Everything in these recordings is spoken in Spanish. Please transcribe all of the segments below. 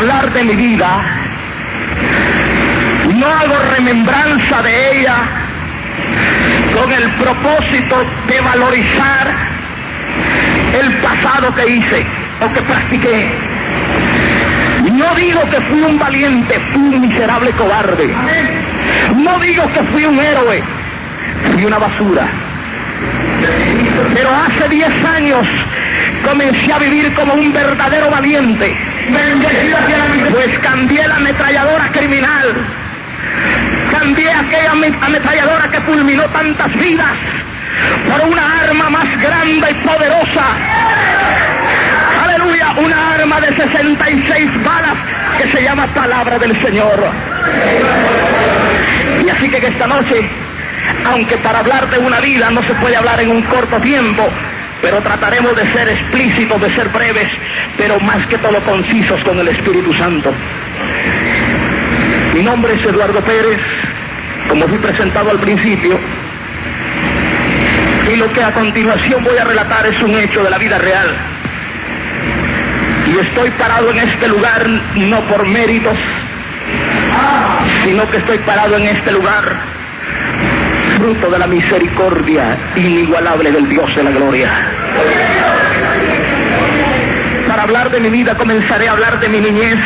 hablar de mi vida, no hago remembranza de ella con el propósito de valorizar el pasado que hice o que practiqué. No digo que fui un valiente, fui un miserable cobarde. No digo que fui un héroe, fui una basura. Pero hace 10 años comencé a vivir como un verdadero valiente. Pues cambié la ametralladora criminal, cambié aquella ametralladora que fulminó tantas vidas por una arma más grande y poderosa. Aleluya, una arma de 66 balas que se llama Palabra del Señor. Y así que esta noche, aunque para hablar de una vida no se puede hablar en un corto tiempo, pero trataremos de ser explícitos, de ser breves, pero más que todo concisos con el Espíritu Santo. Mi nombre es Eduardo Pérez, como fui presentado al principio, y lo que a continuación voy a relatar es un hecho de la vida real. Y estoy parado en este lugar no por méritos, sino que estoy parado en este lugar fruto de la misericordia inigualable del Dios de la gloria. Para hablar de mi vida comenzaré a hablar de mi niñez.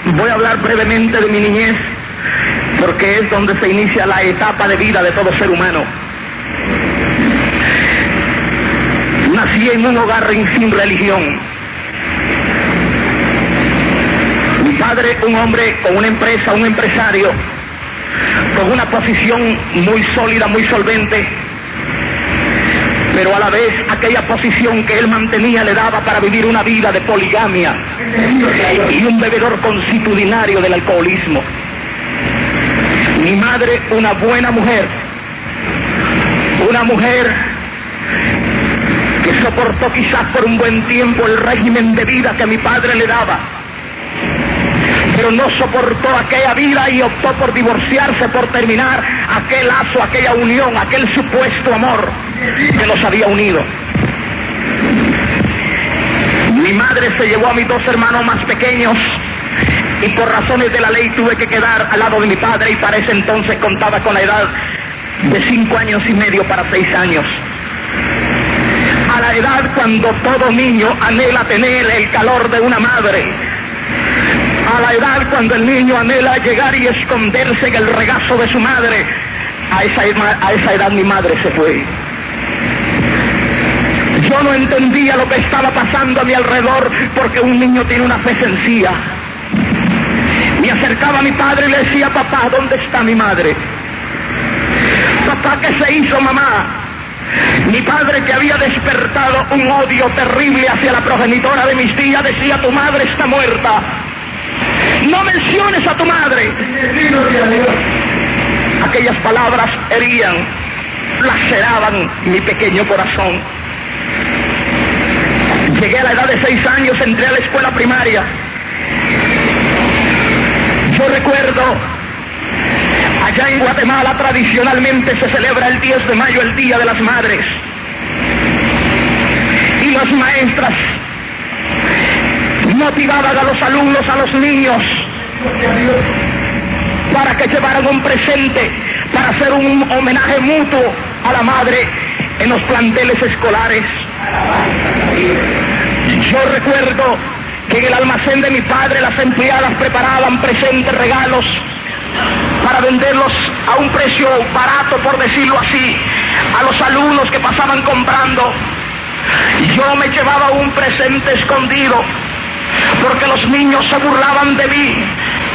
Voy a hablar brevemente de mi niñez, porque es donde se inicia la etapa de vida de todo ser humano. Nací en un hogar sin religión. Mi padre, un hombre con una empresa, un empresario, con una posición muy sólida, muy solvente, pero a la vez aquella posición que él mantenía le daba para vivir una vida de poligamia y un bebedor consuetudinario del alcoholismo. Mi madre, una buena mujer, una mujer que soportó quizás por un buen tiempo el régimen de vida que mi padre le daba, pero no soportó aquella vida y optó por divorciarse, por terminar aquel lazo, aquella unión, aquel supuesto amor que nos había unido. Mi madre se llevó a mis 2 hermanos más pequeños y por razones de la ley tuve que quedar al lado de mi padre, y para ese entonces contaba con la edad de 5 años y medio para 6 años. A la edad cuando todo niño anhela tener el calor de una madre, a la edad cuando el niño anhela llegar y esconderse en el regazo de su madre, a esa edad mi madre se fue. Yo no entendía lo que estaba pasando a mi alrededor, porque un niño tiene una fe sencilla. Me acercaba a mi padre y le decía: papá, ¿dónde está mi madre? Papá, ¿qué se hizo, mamá? Mi padre, que había despertado un odio terrible hacia la progenitora de mis tías, decía: tu madre está muerta, no menciones a tu madre. Aquellas palabras herían, laceraban mi pequeño corazón. Llegué a la edad de 6 años, entré a la escuela primaria. Yo recuerdo, allá en Guatemala tradicionalmente se celebra el 10 de mayo, el Día de las Madres. Y las maestras motivaban a los alumnos, a los niños, para que llevaran un presente, para hacer un homenaje mutuo a la madre en los planteles escolares. Yo recuerdo que en el almacén de mi padre las empleadas preparaban presentes, regalos, para venderlos a un precio barato, por decirlo así, a los alumnos que pasaban comprando. Yo me llevaba un presente escondido, porque los niños se burlaban de mí,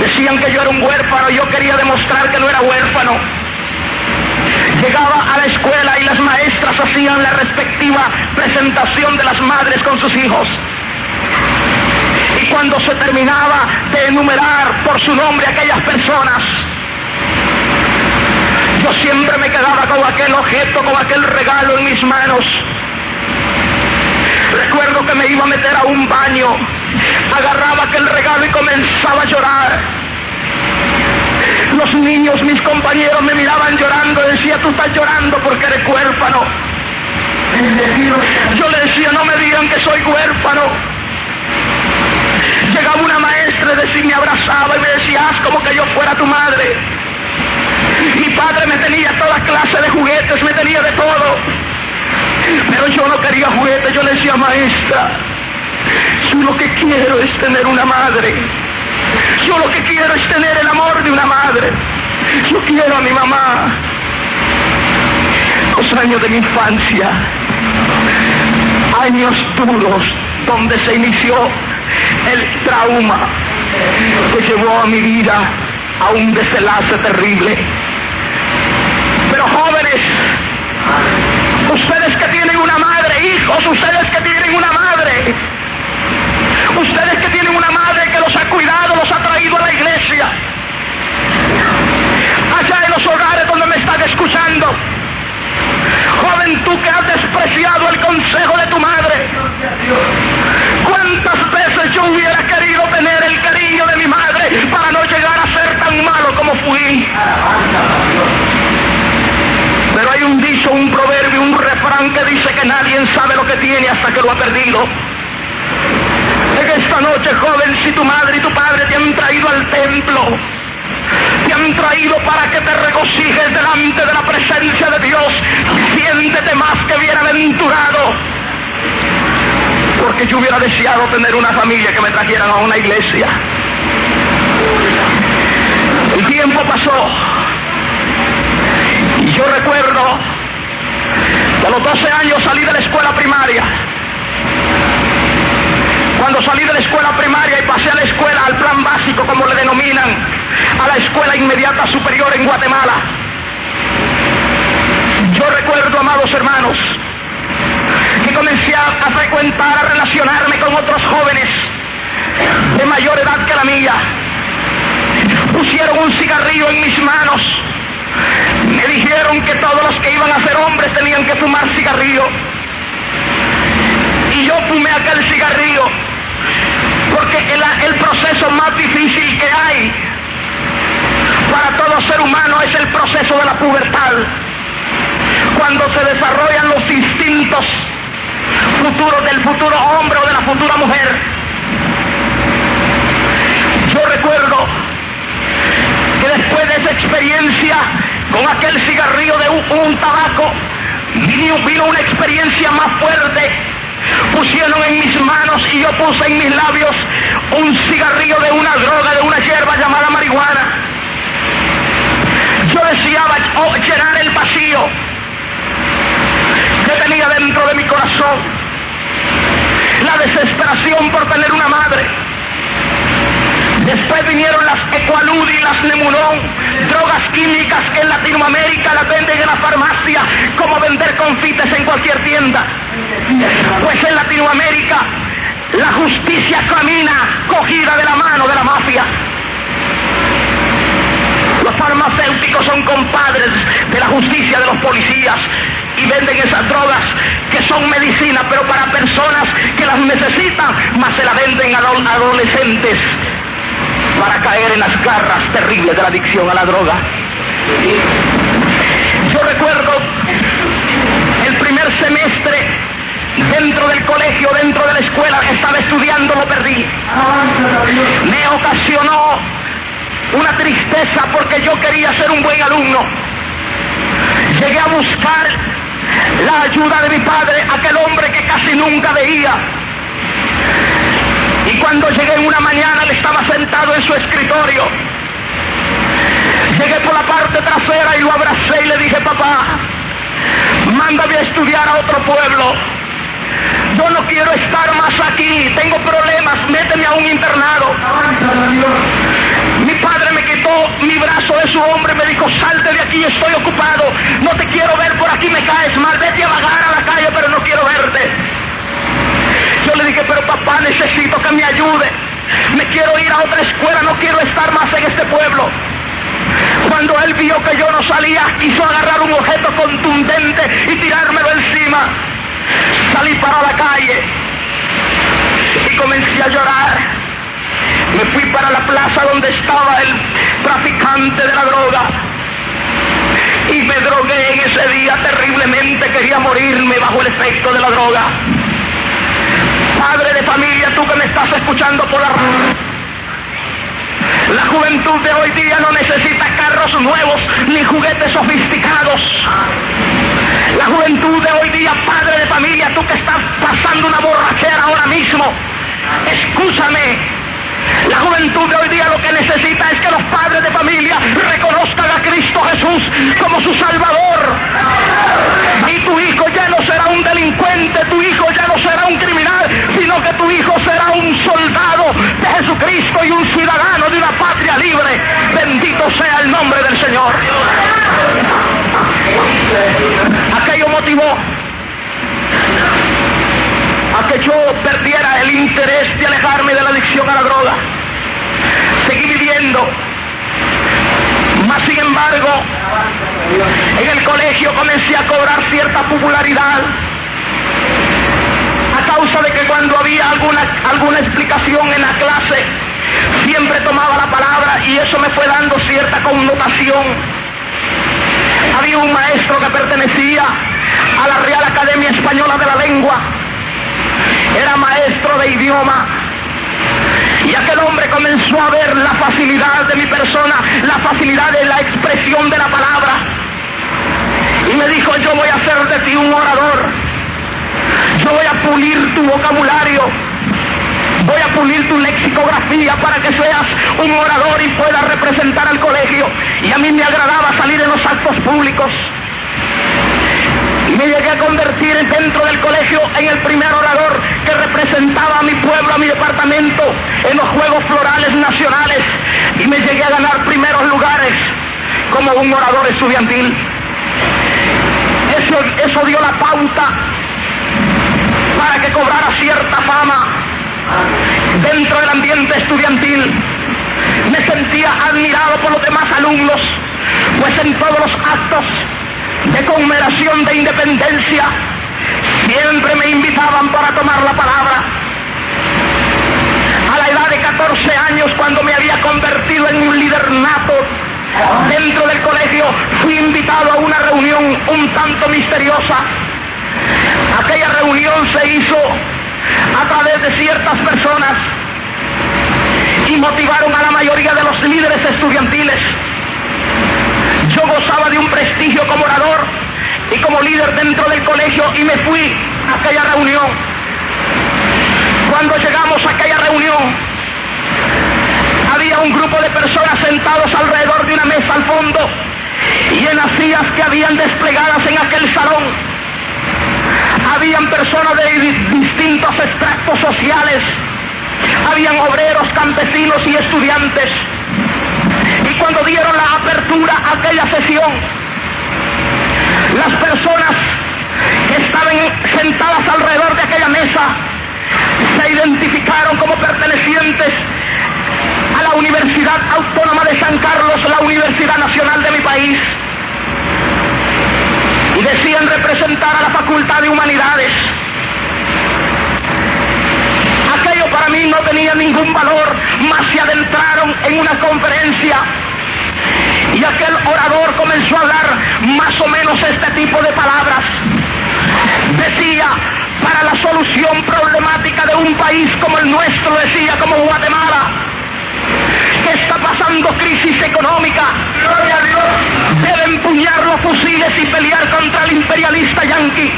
decían que yo era un huérfano, y yo quería demostrar que no era huérfano. Llegaba a la escuela y las maestras hacían la respectiva presentación de las madres con sus hijos. Y cuando se terminaba de enumerar por su nombre a aquellas personas, yo siempre me quedaba con aquel objeto, con aquel regalo en mis manos. Recuerdo que me iba a meter a un baño, agarraba aquel regalo y comenzaba a llorar. Los niños, mis compañeros, me miraban llorando, decía: tú estás llorando porque eres huérfano. Yo le decía: no me digan que soy huérfano. Llegaba una maestra y me abrazaba y me decía, haz como que yo fuera tu madre. Mi padre me tenía toda clase de juguetes, me tenía de todo. Pero yo no quería juguetes, yo le decía, maestra, yo lo que quiero es tener una madre. Yo lo que quiero es tener el amor de una madre. Yo quiero a mi mamá. Los años de mi infancia, años duros, donde se inició el trauma que llevó a mi vida a un desenlace terrible. Pero jóvenes, ustedes que tienen una madre, hijos, ustedes que tienen una madre, ustedes que tienen una madre que los ha cuidado, los ha traído a la iglesia, allá en los hogares donde me están escuchando, joven, tú que has despreciado el consejo de tu madre, ¿cuántas veces yo hubiera querido tener el cariño de mi madre para no llegar a ser tan malo como fui? Pero hay un dicho, un proverbio, un refrán que dice que nadie sabe lo que tiene hasta que lo ha perdido. En esta noche, joven, si tu madre y tu padre te han traído al templo, te han traído para que te regocijes delante de la presencia de Dios, siéntete más que bienaventurado, porque yo hubiera deseado tener una familia que me trajeran a una iglesia. El tiempo pasó y yo recuerdo que a los 12 años salí de la escuela primaria. Cuando salí de la escuela primaria y pasé a la escuela, al plan básico, como le denominan, a la escuela inmediata superior en Guatemala, yo recuerdo, amados hermanos, que comencé a frecuentar, a relacionarme con otros jóvenes de mayor edad que la mía. Pusieron un cigarrillo en mis manos, me dijeron que todos los que iban a ser hombres tenían que fumar cigarrillo, y yo fumé aquel cigarrillo, porque el proceso más difícil que hay para todo ser humano es el proceso de la pubertad, cuando se desarrollan los instintos futuros del futuro hombre o de la futura mujer. Yo recuerdo que después de esa experiencia con aquel cigarrillo de un tabaco, vino una experiencia más fuerte. Pusieron en mis manos y yo puse en mis labios un cigarrillo de una droga, de una hierba llamada marihuana. Yo deseaba llenar el vacío que tenía dentro de mi corazón, la desesperación por tener una madre. Después vinieron las Equalud y las Nemunón, drogas químicas que en Latinoamérica las venden en la farmacia como vender confites en cualquier tienda. Pues en Latinoamérica la justicia camina cogida de la mano de la mafia. Los farmacéuticos son compadres de la justicia, de los policías, y venden esas drogas que son medicina, pero para personas que las necesitan, más se la venden a adolescentes para caer en las garras terribles de la adicción a la droga. Yo recuerdo el primer semestre dentro del colegio, dentro de la escuela, estaba estudiando, lo perdí. Me ocasionó una tristeza porque yo quería ser un buen alumno. Llegué a buscar la ayuda de mi padre, aquel hombre que casi nunca veía. Y cuando llegué en una mañana, él estaba sentado en su escritorio. Llegué por la parte trasera y lo abracé y le dije, papá, mándame a estudiar a otro pueblo. Yo no quiero estar más aquí, tengo problemas, méteme a un internado. Mi padre me quitó mi brazo de su hombro y me dijo, salte de aquí, estoy ocupado, no te quiero ver por aquí, me caes mal, vete a vagar a la calle, pero no quiero verte. Yo le dije, pero papá, necesito que me ayude, me quiero ir a otra escuela, no quiero estar más en este pueblo. Cuando él vio que yo no salía, quiso agarrar un objeto contundente y tirármelo encima. Salí para la calle y comencé a llorar. Me fui para la plaza donde estaba el traficante de la droga y me drogué en ese día terriblemente, quería morirme bajo el efecto de la droga. Padre de familia, tú que me estás escuchando por la radio, La juventud de hoy día no necesita carros nuevos ni juguetes sofisticados. La juventud de hoy día, padre de familia, tú que estás pasando una borrachera ahora mismo, escúchame. La juventud de hoy día lo que necesita es que los padres de familia reconozcan a Cristo Jesús como su Salvador. Y tu hijo ya no será un delincuente, tu hijo ya no será un criminal, sino que tu hijo será un soldado de Jesucristo y un ciudadano de una patria libre. Bendito sea el nombre del Señor. Aquello motivó a que yo perdiera el interés de alejarme de la adicción a la droga. Seguí viviendo, mas sin embargo, en el colegio comencé a cobrar cierta popularidad a causa de que cuando había alguna explicación en la clase, siempre tomaba la palabra y eso me fue dando cierta connotación. Había un maestro que pertenecía a la Real Academia Española de la Lengua. Era maestro de idioma y aquel hombre comenzó a ver la facilidad de mi persona, la facilidad de la expresión de la palabra, y me dijo: yo voy a hacer de ti un orador, yo voy a pulir tu vocabulario, voy a pulir tu lexicografía para que seas un orador y puedas representar al colegio. Y a mí me agradaba salir en los actos públicos. Y me llegué a convertir dentro del colegio en el primer orador que representaba a mi pueblo, a mi departamento, en los Juegos Florales Nacionales. Y me llegué a ganar primeros lugares como un orador estudiantil. Eso dio la pauta para que cobrara cierta fama dentro del ambiente estudiantil. Me sentía admirado por los demás alumnos, pues en todos los actos de conmemoración de independencia siempre me invitaban para tomar la palabra. A la edad de 14 años, cuando me había convertido en un líder nato dentro del colegio, fui invitado a una reunión un tanto misteriosa. Aquella reunión se hizo a través de ciertas personas y motivaron a la mayoría de los líderes estudiantiles. Yo gozaba de un prestigio como orador y como líder dentro del colegio y me fui a aquella reunión. Cuando llegamos a aquella reunión, había un grupo de personas sentados alrededor de una mesa al fondo y en las sillas que habían desplegadas en aquel salón habían personas de distintos extractos sociales, habían obreros, campesinos y estudiantes. Y cuando dieron la apertura a aquella sesión, las personas que estaban sentadas alrededor de aquella mesa se identificaron como pertenecientes a la Universidad Autónoma de San Carlos, la Universidad Nacional de mi país, y decían representar a la Facultad de Humanidades. Aquello para mí no tenía ningún valor, mas se adentraron en una conferencia y aquel orador comenzó a hablar más o menos este tipo de palabras. Decía: para la solución problemática de un país como el nuestro, decía, como Guatemala, que está pasando crisis económica, gloria a Dios, debe empuñar los fusiles y pelear contra el imperialista yanqui,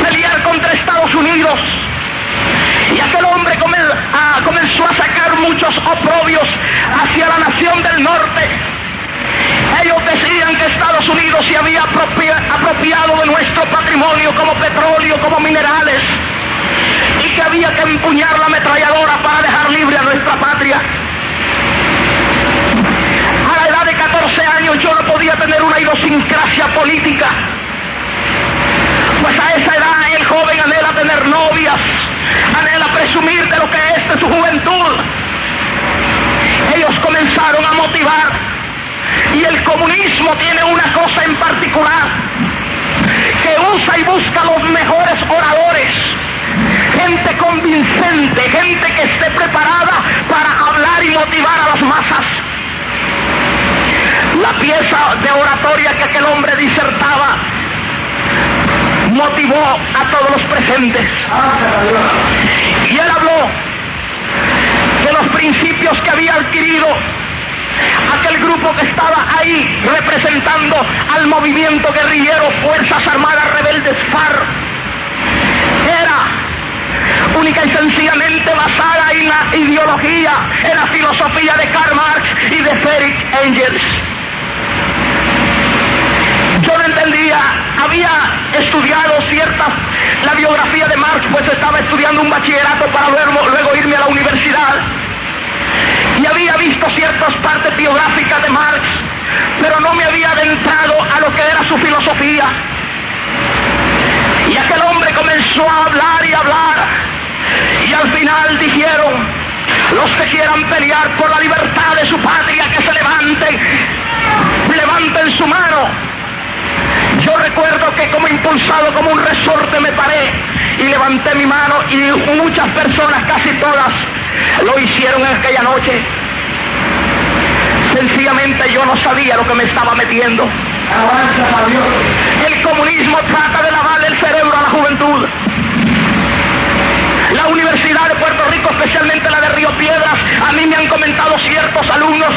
pelear contra Estados Unidos. Y aquel hombre comenzó a sacar muchos oprobios hacia la nación del norte. Ellos decían que Estados Unidos se había apropiado de nuestro patrimonio como petróleo, como minerales, y que había que empuñar la ametralladora para dejar libre a nuestra patria. A la edad de 14 años yo no podía tener una idiosincrasia política, pues a esa edad el joven anhela tener novias, anhela presumir de lo que es de su juventud. Ellos comenzaron a motivar, y el comunismo tiene una cosa en particular, que usa y busca los mejores oradores, gente convincente, gente que esté preparada para hablar y motivar a las masas. La pieza de oratoria que aquel hombre disertaba motivó a todos los presentes. Y él habló que los principios que había adquirido aquel grupo que estaba ahí representando al movimiento guerrillero Fuerzas Armadas Rebeldes FARC era única y sencillamente basada en la ideología, en la filosofía de Karl Marx y de Friedrich Engels. Yo no entendía, había estudiado la biografía de Marx, pues estaba estudiando un bachillerato para luego irme a la universidad, y había visto ciertas partes biográficas de Marx, pero no me había adentrado a lo que era su filosofía. Y aquel hombre comenzó a hablar y hablar, y al final dijeron: los que quieran pelear por la libertad de su patria, que se levanten su mano. Yo recuerdo que como impulsado como un resorte me paré y levanté mi mano, y muchas personas, casi todas, lo hicieron en aquella noche. Sencillamente yo no sabía lo que me estaba metiendo. Alabanza a Dios. El comunismo trata de lavarle el cerebro a la juventud. La Universidad de Puerto Rico, especialmente la de Río Piedras, a mí me han comentado ciertos alumnos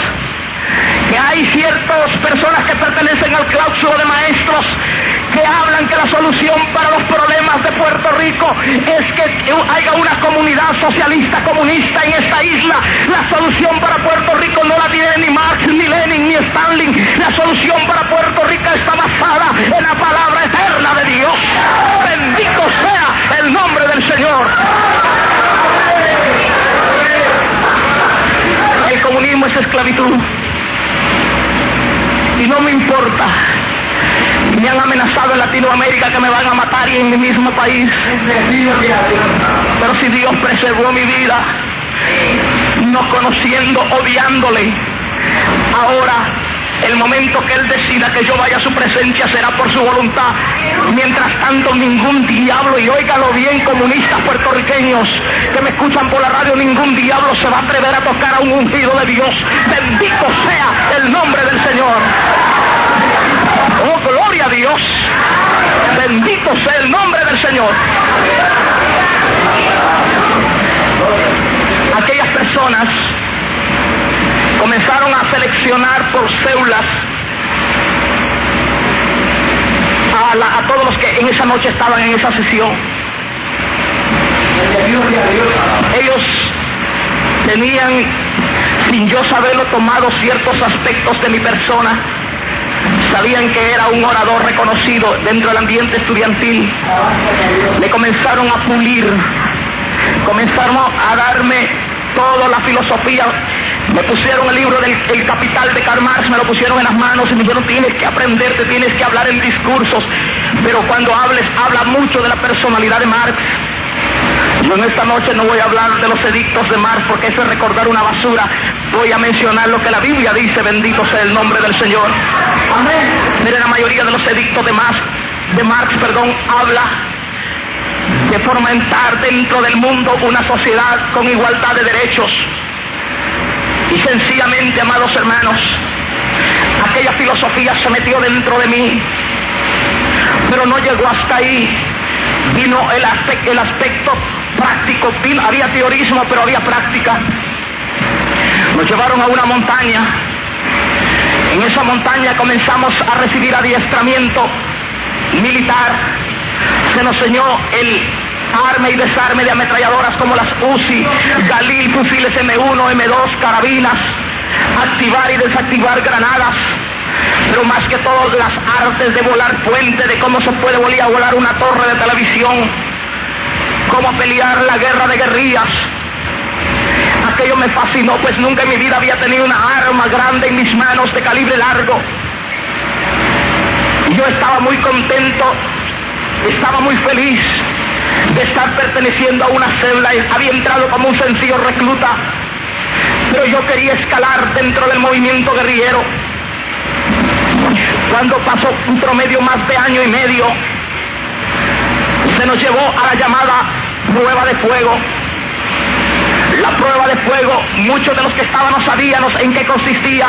que hay ciertas personas que pertenecen al claustro de maestros que hablan que la solución para los problemas de Puerto Rico es que haya una comunidad socialista comunista en esta isla. La solución para Puerto Rico no la tiene ni Marx, ni Lenin, ni Stalin. La solución para Puerto Rico está basada en la palabra eterna de Dios. Bendito sea el nombre del Señor. El comunismo es esclavitud. Y no me importa. Me han amenazado en Latinoamérica que me van a matar, y en mi mismo país. Pero si Dios preservó mi vida, no conociendo, odiándole, ahora el momento que Él decida que yo vaya a su presencia será por su voluntad. Mientras tanto, ningún diablo, y óigalo bien, comunistas puertorriqueños que me escuchan por la radio, ningún diablo se va a atrever a tocar a un ungido de Dios. Bendito sea el nombre del Señor. Oh, gloria a Dios. Bendito sea el nombre del Señor. Aquellas personas comenzaron a seleccionar por células a todos los que en esa noche estaban en esa sesión. Ellos tenían, sin yo saberlo, tomado ciertos aspectos de mi persona. Sabían que era un orador reconocido dentro del ambiente estudiantil. Le comenzaron a pulir, comenzaron a darme toda la filosofía. Me pusieron el libro del Capital de Karl Marx, me lo pusieron en las manos y me dijeron: tienes que aprenderte, tienes que hablar en discursos, pero cuando hables, habla mucho de la personalidad de Marx. Yo en esta noche no voy a hablar de los edictos de Marx, porque eso es recordar una basura. Voy a mencionar lo que la Biblia dice. Bendito sea el nombre del Señor. Amén. Mire, la mayoría de los edictos de Marx, habla de fomentar dentro del mundo una sociedad con igualdad de derechos. Y sencillamente, amados hermanos, aquella filosofía se metió dentro de mí, pero no llegó hasta ahí. Vino el aspecto práctico, había teorismo, pero había práctica. Nos llevaron a una montaña. En esa montaña comenzamos a recibir adiestramiento militar. Se nos enseñó el arme y desarme de ametralladoras como las Uzi, Galil, fusiles M1, M2, carabinas, activar y desactivar granadas, pero más que todo las artes de volar puente, de cómo se puede volar una torre de televisión, cómo pelear la guerra de guerrillas. Aquello me fascinó, pues nunca en mi vida había tenido una arma grande en mis manos de calibre largo. Yo estaba muy contento, estaba muy feliz de estar perteneciendo a una célula. Había entrado como un sencillo recluta, pero yo quería escalar dentro del movimiento guerrillero. Cuando pasó un promedio más de año y medio, se nos llevó a la llamada prueba de fuego. La prueba de fuego, muchos de los que estábamos sabíamos en qué consistía,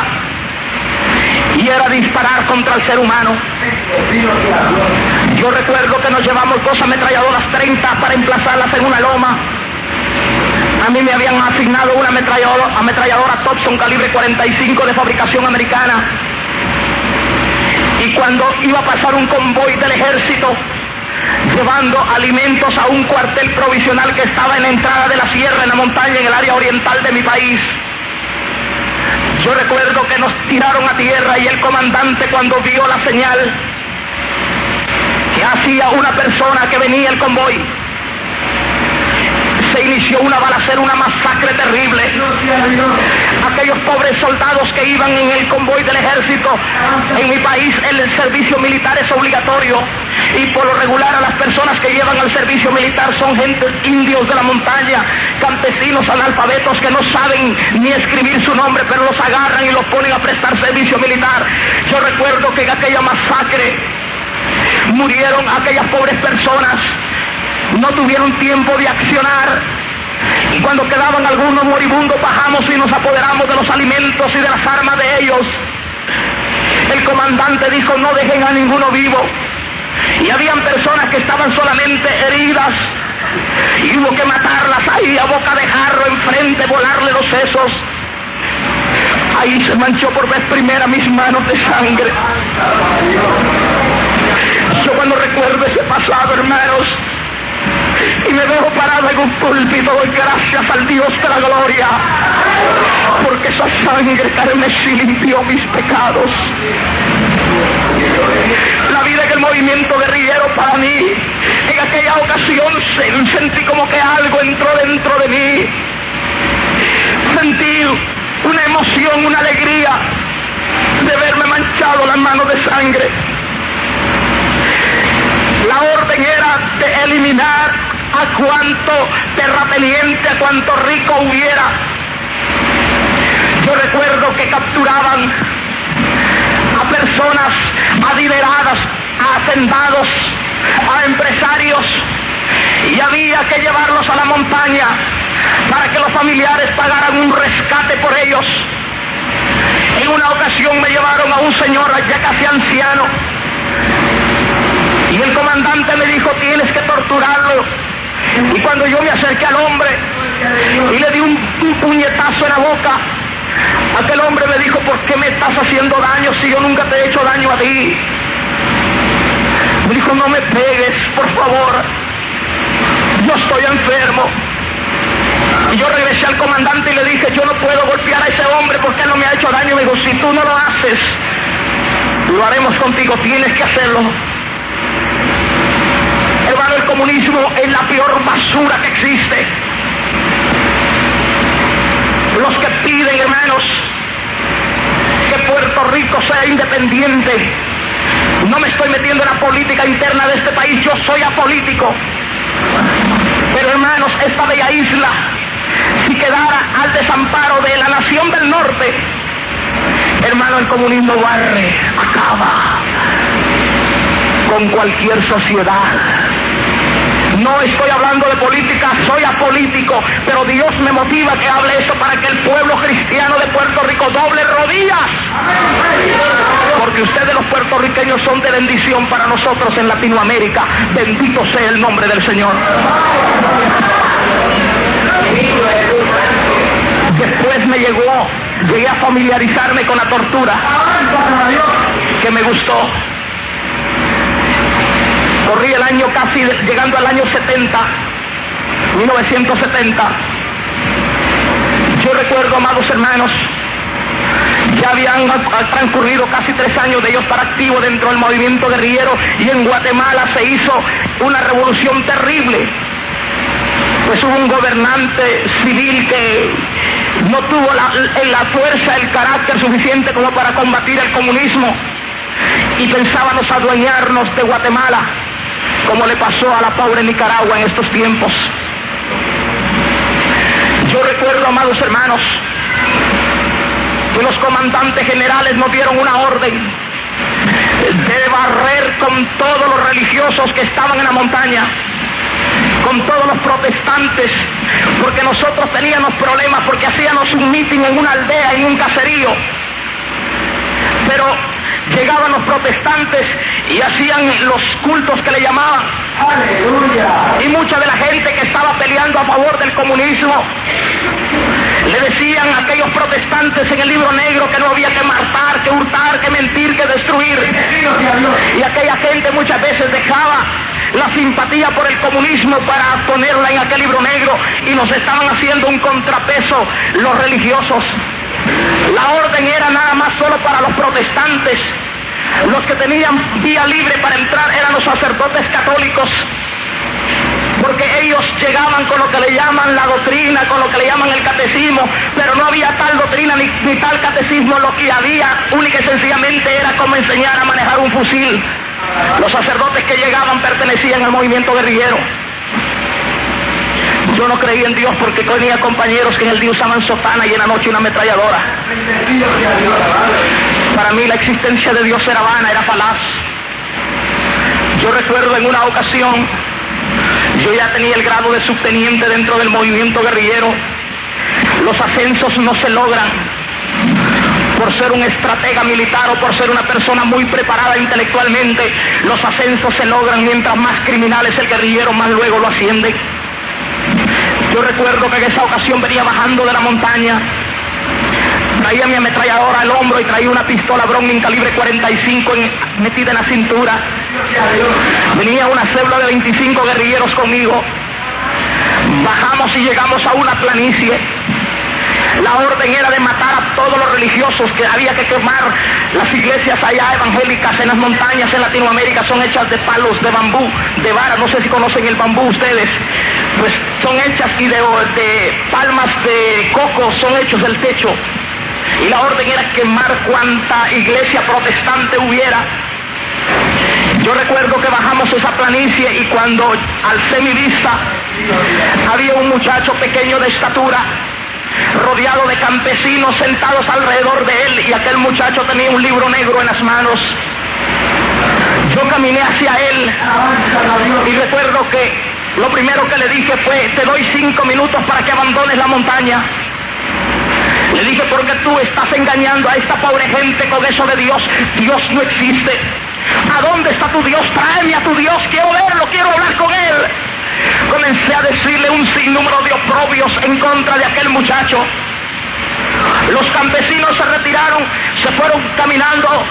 y era disparar contra el ser humano. Yo recuerdo que nos llevamos 2 ametralladoras 30 para emplazarlas en una loma. A mí me habían asignado una ametralladora Thompson calibre 45 de fabricación americana. Y cuando iba a pasar un convoy del ejército llevando alimentos a un cuartel provisional que estaba en la entrada de la sierra, en la montaña, en el área oriental de mi país, yo recuerdo que nos tiraron a tierra y el comandante, cuando vio la señal que hacía una persona que venía el convoy, se inició una balacera, una masacre terrible. Aquellos pobres soldados que iban en el convoy del ejército, en mi país el servicio militar es obligatorio, y por lo regular a las personas que llevan al servicio militar son gentes indios de la montaña, campesinos analfabetos que no saben ni escribir su nombre, pero los agarran y los ponen a prestar servicio militar. Yo recuerdo que en aquella masacre murieron aquellas pobres personas. No tuvieron tiempo de accionar, y cuando quedaban algunos moribundos bajamos y nos apoderamos de los alimentos y de las armas de ellos. El comandante dijo: no dejen a ninguno vivo, y habían personas que estaban solamente heridas y hubo que matarlas ahí a boca de jarro enfrente, volarle los sesos. Ahí se manchó por vez primera mis manos de sangre. Yo cuando recuerdo ese pasado, hermanos, y me veo parado en un púlpito, doy gracias al Dios de la gloria, porque esa sangre carmesí limpió mis pecados. La vida en el movimiento guerrillero para mí, en aquella ocasión sentí como que algo entró dentro de mí. Sentí una emoción, una alegría de verme manchado las manos de sangre. La orden era de eliminar a cuanto terrateniente, a cuanto rico hubiera. Yo recuerdo que capturaban a personas adineradas, a hacendados, a empresarios, y había que llevarlos a la montaña para que los familiares pagaran un rescate por ellos. En una ocasión me llevaron a un señor ya casi anciano, y el comandante me dijo: tienes que torturarlo. Y cuando yo me acerqué al hombre y le di un puñetazo en la boca, aquel hombre me dijo: ¿por qué me estás haciendo daño si yo nunca te he hecho daño a ti? Me dijo: no me pegues, por favor, yo estoy enfermo. Y yo regresé al comandante y le dije: yo no puedo golpear a ese hombre porque él no me ha hecho daño. Me dijo: si tú no lo haces, lo haremos contigo, tienes que hacerlo. Hermano, el comunismo es la peor basura que existe. Los que piden, hermanos, que Puerto Rico sea independiente, no me estoy metiendo en la política interna de este país, yo soy apolítico. Pero hermanos, esta bella isla, si quedara al desamparo de la nación del norte, hermano, el comunismo barre, acaba con cualquier sociedad. No estoy hablando de política, soy apolítico, pero Dios me motiva que hable eso para que el pueblo cristiano de Puerto Rico doble rodillas, porque ustedes los puertorriqueños son de bendición para nosotros en Latinoamérica. Bendito sea el nombre del Señor. Después llegué a familiarizarme con la tortura, que me gustó. Corrí el año casi llegando al año 1970. Yo recuerdo, amados hermanos, ya habían transcurrido casi 3 años de yo estar activo dentro del movimiento guerrillero, y en Guatemala se hizo una revolución terrible. Pues hubo un gobernante civil que no tuvo la fuerza, el carácter suficiente como para combatir el comunismo, y pensábamos adueñarnos de Guatemala, como le pasó a la pobre Nicaragua en estos tiempos. Yo recuerdo, amados hermanos, que los comandantes generales nos dieron una orden de barrer con todos los religiosos que estaban en la montaña, con todos los protestantes, porque nosotros teníamos problemas, porque hacíamos un mitin en una aldea, en un caserío, pero llegaban los protestantes y hacían los cultos que le llamaban. ¡Aleluya! Y mucha de la gente que estaba peleando a favor del comunismo le decían a aquellos protestantes en el libro negro que no había que matar, que hurtar, que mentir, que destruir. Y aquella gente muchas veces dejaba la simpatía por el comunismo para ponerla en aquel libro negro, y nos estaban haciendo un contrapeso los religiosos. La orden era nada más solo para los protestantes. Los que tenían vía libre para entrar eran los sacerdotes católicos, porque ellos llegaban con lo que le llaman la doctrina, con lo que le llaman el catecismo, pero no había tal doctrina ni tal catecismo. Lo que había única y sencillamente era cómo enseñar a manejar un fusil. Los sacerdotes que llegaban pertenecían al movimiento guerrillero. Yo no creía en Dios porque tenía compañeros que en el día usaban sotana y en la noche una ametralladora. Para mí la existencia de Dios era vana, era falaz. Yo recuerdo en una ocasión, yo ya tenía el grado de subteniente dentro del movimiento guerrillero. Los ascensos no se logran por ser un estratega militar o por ser una persona muy preparada intelectualmente. Los ascensos se logran mientras más criminal es el guerrillero, más luego lo ascienden. Yo recuerdo que en esa ocasión venía bajando de la montaña, traía mi ametralladora al hombro y traía una pistola Browning calibre 45 metida en la cintura. Venía una célula de 25 guerrilleros conmigo. Bajamos y llegamos a una planicie. La orden era de matar a todos los religiosos, que había que quemar las iglesias allá evangélicas en las montañas en Latinoamérica. Son hechas de palos de bambú, de vara. No sé si conocen el bambú ustedes. Pues son hechas y de palmas de coco, son hechos del techo. Y la orden era quemar cuanta iglesia protestante hubiera. Yo recuerdo que bajamos esa planicie y cuando alcé mi vista, había un muchacho pequeño de estatura, rodeado de campesinos sentados alrededor de él, y aquel muchacho tenía un libro negro en las manos. Yo caminé hacia él y recuerdo que lo primero que le dije fue: te doy 5 minutos para que abandones la montaña. Le dije: porque tú estás engañando a esta pobre gente con eso de Dios. Dios no existe. ¿A dónde está tu Dios? Tráeme a tu Dios, quiero verlo, quiero hablar con él. Comencé a decirle un sinnúmero de oprobios en contra de aquel muchacho. Los campesinos se retiraron, se fueron caminando,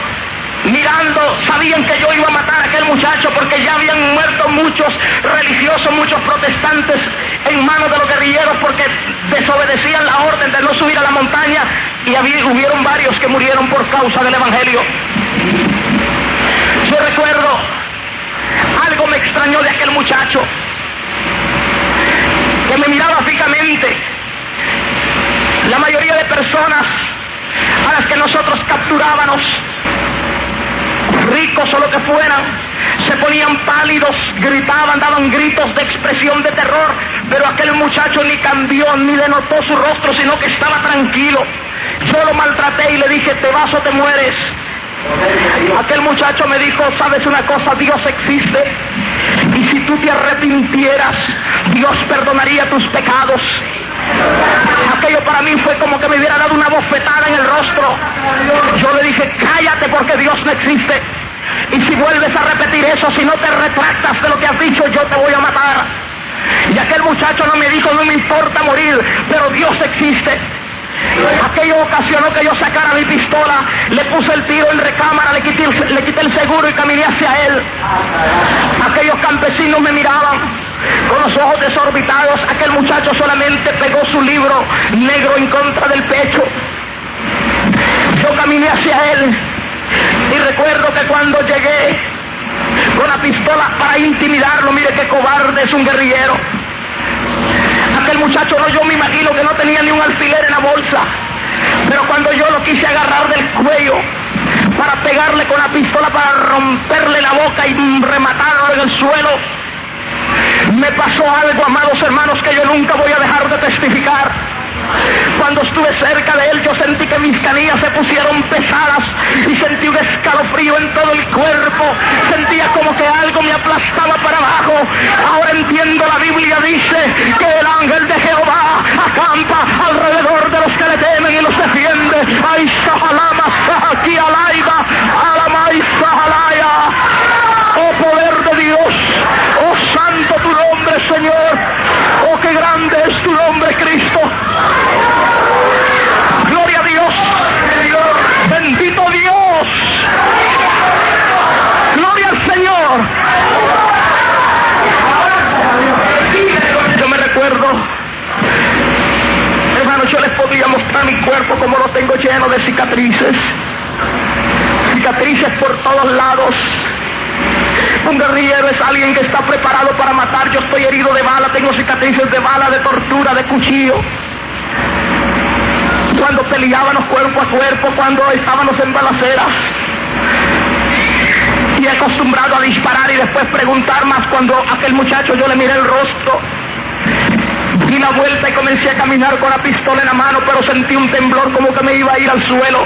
mirando. Sabían que yo iba a matar a aquel muchacho porque ya habían muerto muchos religiosos, muchos protestantes en manos de los guerrilleros porque desobedecían la orden de no subir a la montaña, y hubieron varios que murieron por causa del evangelio. Yo recuerdo, algo me extrañó de aquel muchacho, que me miraba fijamente. La mayoría de personas a las que nosotros capturábamos, ricos o lo que fueran, se ponían pálidos, gritaban, daban gritos de expresión de terror, pero aquel muchacho ni cambió ni denotó su rostro, sino que estaba tranquilo. Yo lo maltraté y le dije: te vas o te mueres. Aquel muchacho me dijo: ¿sabes una cosa? Dios existe, y si tú te arrepintieras, Dios perdonaría tus pecados. Aquello para mí fue como que me hubiera dado una bofetada en el rostro. Yo le dije: cállate, porque Dios no existe, y si vuelves a repetir eso, si no te retractas de lo que has dicho, yo te voy a matar. Y aquel muchacho no me dijo: no me importa morir, pero Dios existe. Aquello ocasionó que yo sacara mi pistola, le puse el tiro en recámara, le quité el seguro y caminé hacia él. Aquellos campesinos me miraban con los ojos desorbitados. Aquel muchacho solamente pegó su libro negro en contra del pecho. Yo caminé hacia él y recuerdo que cuando llegué con la pistola para intimidarlo, mire qué cobarde es un guerrillero. Aquel muchacho, no, yo me imagino que no tenía ni un alfiler en la bolsa, pero cuando yo lo quise agarrar del cuello para pegarle con la pistola, para romperle la boca y rematarlo en el suelo, me pasó algo, amados hermanos, que yo nunca voy a dejar de testificar. Cuando estuve cerca de él, yo sentí que mis canillas se pusieron pesadas y sentí un escalofrío en todo el cuerpo. Sentía como que algo me aplastaba para abajo. Ahora entiendo, la Biblia dice que el ángel de Jehová acampa alrededor de los que le temen y los defiende. ¡Ay, sahalama, sahaki alaiba, alama y sahalaya! tengo lleno de cicatrices. Cicatrices por todos lados. Un guerrillero es alguien que está preparado para matar. Yo estoy herido de bala, tengo cicatrices de bala, de tortura, de cuchillo. Cuando peleábamos cuerpo a cuerpo, cuando estábamos en balaceras. Y acostumbrado a disparar y después preguntar más. Cuando aquel muchacho yo le miré el rostro, di la vuelta y comencé a caminar con la pistola en la mano, pero sentí un temblor como que me iba a ir al suelo.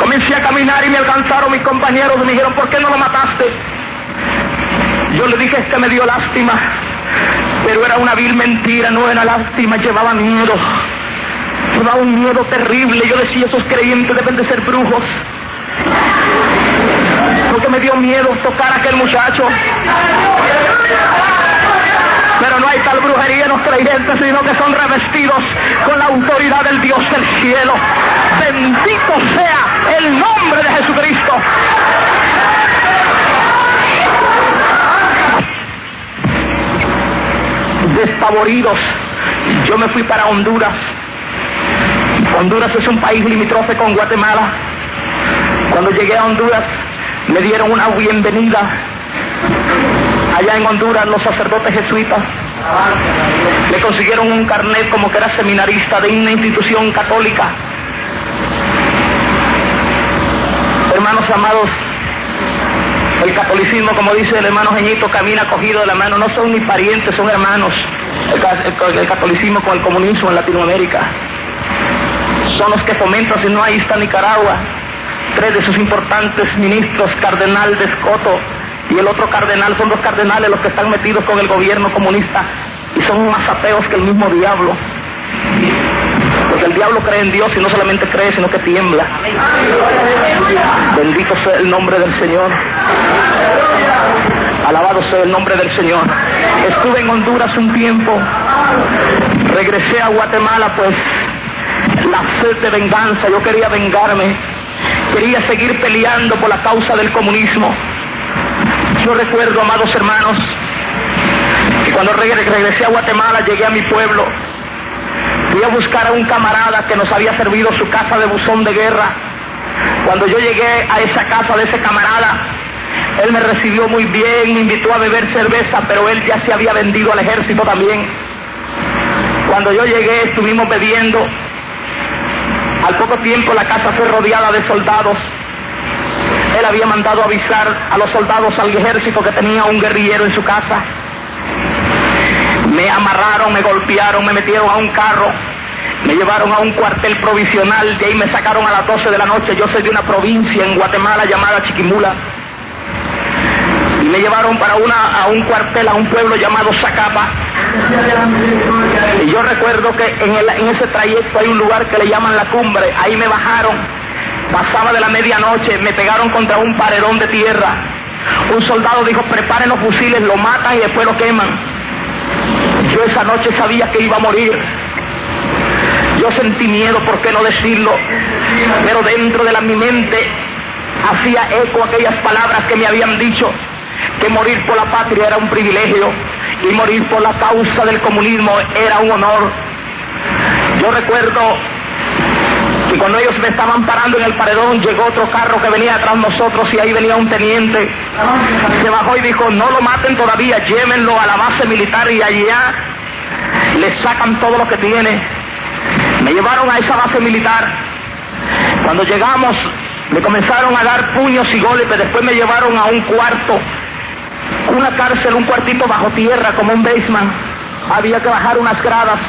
Comencé a caminar y me alcanzaron mis compañeros y me dijeron, ¿por qué no lo mataste? Yo le dije, es que me dio lástima, pero era una vil mentira, no era lástima, llevaba miedo. Llevaba un miedo terrible. Yo decía, esos creyentes deben de ser brujos, porque me dio miedo tocar a aquel muchacho. Pero no hay tal brujería en los creyentes, sino que son revestidos con la autoridad del Dios del cielo. Bendito sea el nombre de Jesucristo. Despavoridos, yo me fui para Honduras. Honduras es un país limítrofe con Guatemala. Cuando llegué a Honduras, me dieron una bienvenida. Allá en Honduras, los sacerdotes jesuitas le consiguieron un carnet como que era seminarista de una institución católica. Hermanos amados, el catolicismo, como dice el hermano Jeñito, camina cogido de la mano. No son ni parientes, son hermanos. El catolicismo con el comunismo en Latinoamérica son los que fomentan. Si no, ahí está Nicaragua. 3 de sus importantes ministros, cardenal de Escoto y el otro cardenal, son 2 cardenales los que están metidos con el gobierno comunista y son más ateos que el mismo diablo. Porque el diablo cree en Dios y no solamente cree, sino que tiembla. Bendito sea el nombre del Señor. Alabado sea el nombre del Señor. Estuve en Honduras un tiempo. Regresé a Guatemala, pues la sed de venganza. Yo quería vengarme. Quería seguir peleando por la causa del comunismo. Yo recuerdo, amados hermanos, que cuando regresé a Guatemala, llegué a mi pueblo. Fui a buscar a un camarada que nos había servido su casa de buzón de guerra. Cuando yo llegué a esa casa de ese camarada, él me recibió muy bien, me invitó a beber cerveza, pero él ya se había vendido al ejército también. Cuando yo llegué, estuvimos bebiendo. Al poco tiempo la casa fue rodeada de soldados. Él había mandado avisar a los soldados al ejército que tenía un guerrillero en su casa. Me amarraron, me golpearon, me metieron a un carro, me llevaron a un cuartel provisional, de ahí me sacaron a las 12 de la noche. Yo soy de una provincia en Guatemala llamada Chiquimula. Y me llevaron para a un cuartel, a un pueblo llamado Zacapa. Y yo recuerdo que en ese trayecto hay un lugar que le llaman La Cumbre. Ahí me bajaron, pasaba de la medianoche, me pegaron contra un paredón de tierra. Un soldado dijo, preparen los fusiles, lo matan y después lo queman. Yo esa noche sabía que iba a morir. Yo sentí miedo, ¿por qué no decirlo? Pero dentro de mi mente hacía eco aquellas palabras que me habían dicho, que morir por la patria era un privilegio y morir por la causa del comunismo era un honor. Yo recuerdo que cuando ellos me estaban parando en el paredón, llegó otro carro que venía atrás de nosotros y ahí venía un teniente. Se bajó y dijo, no lo maten todavía, llévenlo a la base militar y allá le sacan todo lo que tiene. Me llevaron a esa base militar. Cuando llegamos, me comenzaron a dar puños y golpes. Después me llevaron a un cuarto, una cárcel, un cuartito bajo tierra, como un basement. Había que bajar unas gradas.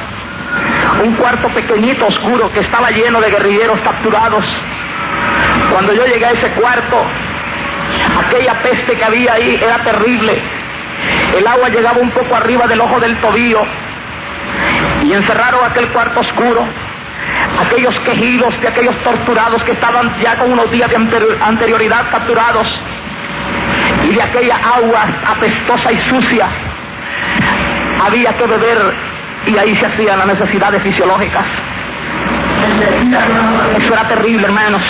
Un cuarto pequeñito, oscuro, que estaba lleno de guerrilleros capturados. Cuando yo llegué a ese cuarto, aquella peste que había ahí era terrible. El agua llegaba un poco arriba del ojo del tobillo. Y encerraron aquel cuarto oscuro. Aquellos quejidos de aquellos torturados que estaban ya con unos días de anterioridad capturados. Y de aquella agua apestosa y sucia había que beber. Y ahí se hacían las necesidades fisiológicas. Eso era terrible, hermanos.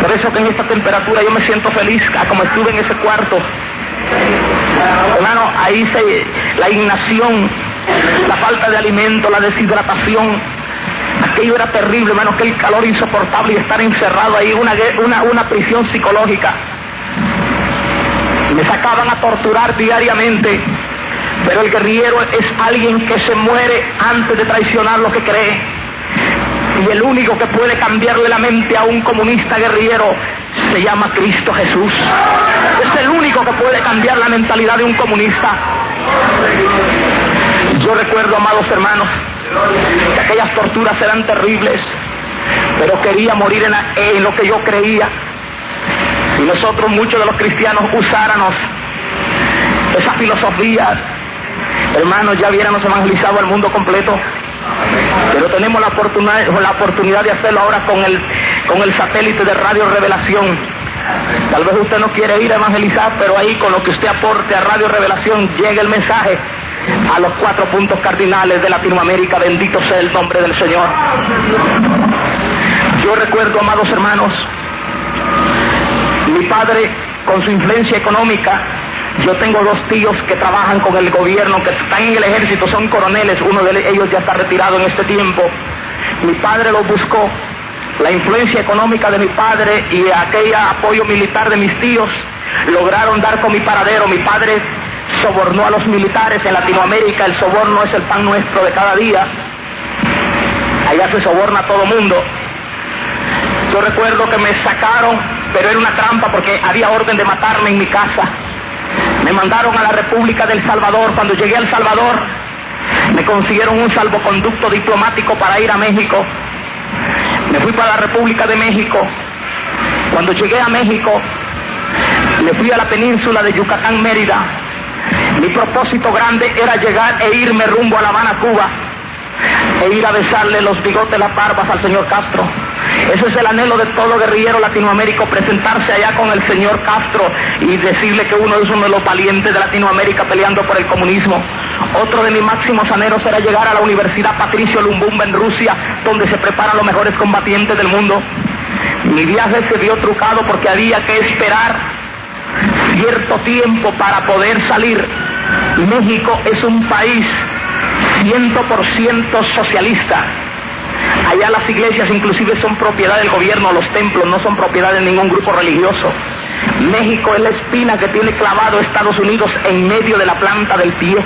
Por eso que en esta temperatura yo me siento feliz, como estuve en ese cuarto. Hermano, ahí la inanición, la falta de alimento, la deshidratación, Aquello era terrible, hermano, aquel calor insoportable y estar encerrado ahí, una prisión psicológica. Me sacaban a torturar diariamente, pero el guerrillero es alguien que se muere antes de traicionar lo que cree. Y el único que puede cambiarle la mente a un comunista guerrillero se llama Cristo Jesús. Es el único que puede cambiar la mentalidad de un comunista. Yo recuerdo, amados hermanos, que aquellas torturas eran terribles, pero quería morir en lo que yo creía. Si nosotros, muchos de los cristianos, usáramos esa filosofía, hermanos, ya hubiéramos evangelizado al mundo completo. Pero tenemos la oportunidad de hacerlo ahora con el satélite de Radio Revelación. Tal vez usted no quiere ir a evangelizar, pero ahí con lo que usted aporte a Radio Revelación llega el mensaje a los 4 puntos cardinales de Latinoamérica. Bendito sea el nombre del Señor. Yo recuerdo, amados hermanos, mi padre, con su influencia económica, yo tengo 2 tíos que trabajan con el gobierno, que están en el ejército, son coroneles, uno de ellos ya está retirado en este tiempo. Mi padre los buscó. La influencia económica de mi padre y aquel apoyo militar de mis tíos lograron dar con mi paradero. Mi padre sobornó a los militares en Latinoamérica. El soborno es el pan nuestro de cada día. Allá se soborna a todo mundo. Yo recuerdo que me sacaron, pero era una trampa porque había orden de matarme en mi casa. Me mandaron a la República del Salvador. Cuando llegué a El Salvador, me consiguieron un salvoconducto diplomático para ir a México. Me fui para la República de México. Cuando llegué a México, me fui a la península de Yucatán, Mérida. Mi propósito grande era llegar e irme rumbo a La Habana, Cuba, e ir a besarle los bigotes, las barbas al señor Castro. Ese es el anhelo de todo guerrillero latinoamericano, presentarse allá con el señor Castro y decirle que uno es uno de los valientes de Latinoamérica peleando por el comunismo. Otro de mis máximos anhelos era llegar a la Universidad Patricio Lumumba en Rusia, donde se preparan los mejores combatientes del mundo. Mi viaje se vio trucado porque había que esperar cierto tiempo para poder salir. México es un país 100% socialista. Allá las iglesias inclusive son propiedad del gobierno, los templos no son propiedad de ningún grupo religioso. México es la espina que tiene clavado Estados Unidos en medio de la planta del pie.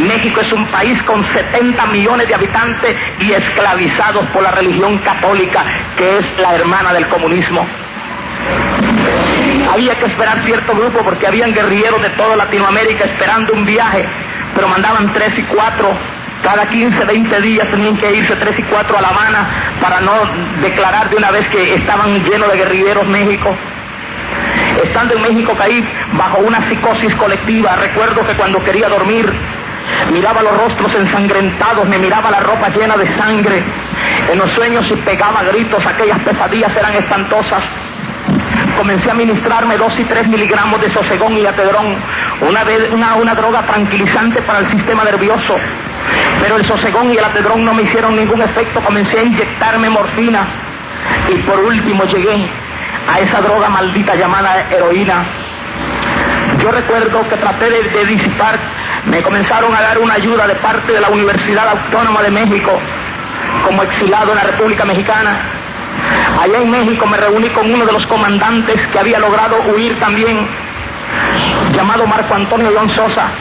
México es un país con 70 millones de habitantes y esclavizados por la religión católica, que es la hermana del comunismo. Había que esperar cierto grupo porque habían guerrilleros de toda Latinoamérica esperando un viaje, pero mandaban 3 y 4. Cada 15, 20 días tenían que irse 3 y 4 a La Habana para no declarar de una vez que estaban llenos de guerrilleros México. Estando en México caí bajo una psicosis colectiva. Recuerdo que cuando quería dormir miraba los rostros ensangrentados, me miraba la ropa llena de sangre. En los sueños y pegaba gritos, aquellas pesadillas eran espantosas. Comencé a ministrarme 2 y 3 miligramos de sosegón y atedrón, una droga tranquilizante para el sistema nervioso. Pero el sosegón y el atedrón no me hicieron ningún efecto. Comencé a inyectarme morfina y por último llegué a esa droga maldita llamada heroína. Yo recuerdo que traté de disipar, me comenzaron a dar una ayuda de parte de la Universidad Autónoma de México como exilado en la República Mexicana. Allá en México me reuní con uno de los comandantes que había logrado huir también, llamado Marco Antonio León Sosa.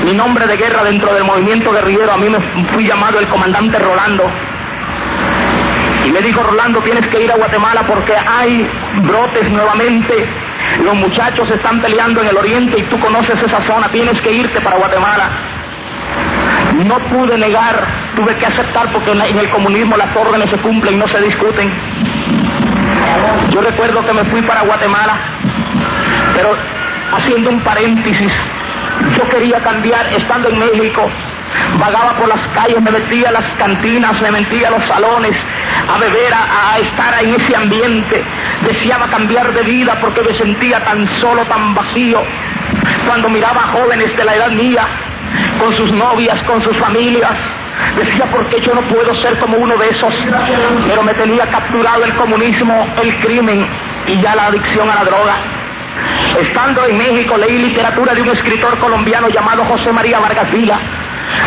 Mi nombre de guerra dentro del movimiento guerrillero, a mí me fui llamado el comandante Rolando. Y me dijo: Rolando, tienes que ir a Guatemala porque hay brotes nuevamente. Los muchachos están peleando en el oriente y tú conoces esa zona, tienes que irte para Guatemala. No pude negar, tuve que aceptar porque en el comunismo las órdenes se cumplen y no se discuten. Yo recuerdo que me fui para Guatemala, pero haciendo un paréntesis, yo quería cambiar. Estando en México, vagaba por las calles, me metía a las cantinas, me metía a los salones a beber, a estar en ese ambiente. Deseaba cambiar de vida porque me sentía tan solo, tan vacío. Cuando miraba a jóvenes de la edad mía, con sus novias, con sus familias, decía: ¿por qué yo no puedo ser como uno de esos? Pero me tenía capturado el comunismo, el crimen y ya la adicción a la droga. Estando en México leí literatura de un escritor colombiano llamado José María Vargas Vila.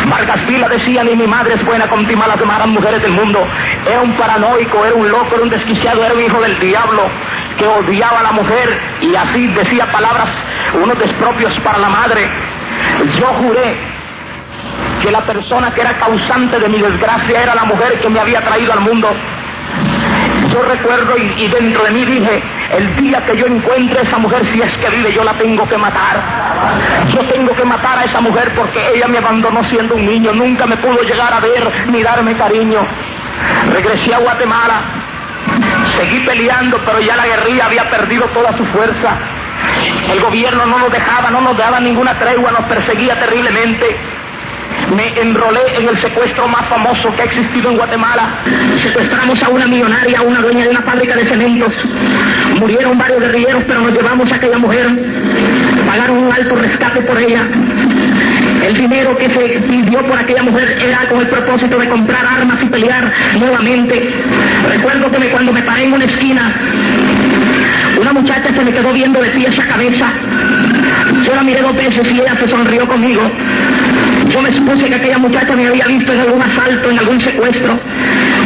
Vargas Vila decía, ni mi madre es buena con timar las demás mujeres del mundo. Era un paranoico, era un loco, era un desquiciado, era un hijo del diablo que odiaba a la mujer y así decía palabras, unos despropios para la madre. Yo juré que la persona que era causante de mi desgracia era la mujer que me había traído al mundo. Yo recuerdo y dentro de mí dije, el día que yo encuentre a esa mujer, si es que vive, yo la tengo que matar. Yo tengo que matar a esa mujer porque ella me abandonó siendo un niño, nunca me pudo llegar a ver ni darme cariño. Regresé a Guatemala, seguí peleando, pero ya la guerrilla había perdido toda su fuerza. El gobierno no nos dejaba, no nos daba ninguna tregua, nos perseguía terriblemente. Me enrolé en el secuestro más famoso que ha existido en Guatemala. Secuestramos a una millonaria, una dueña de una fábrica de cementos. Murieron varios guerrilleros, pero nos llevamos a aquella mujer. Pagaron un alto rescate por ella. El dinero que se pidió por aquella mujer era con el propósito de comprar armas y pelear nuevamente. Recuerdo que cuando me paré en una esquina, una muchacha se me quedó viendo de pies a cabeza. Yo la miré 2 veces y ella se sonrió conmigo. Yo me supuse que aquella muchacha me había visto en algún asalto, en algún secuestro.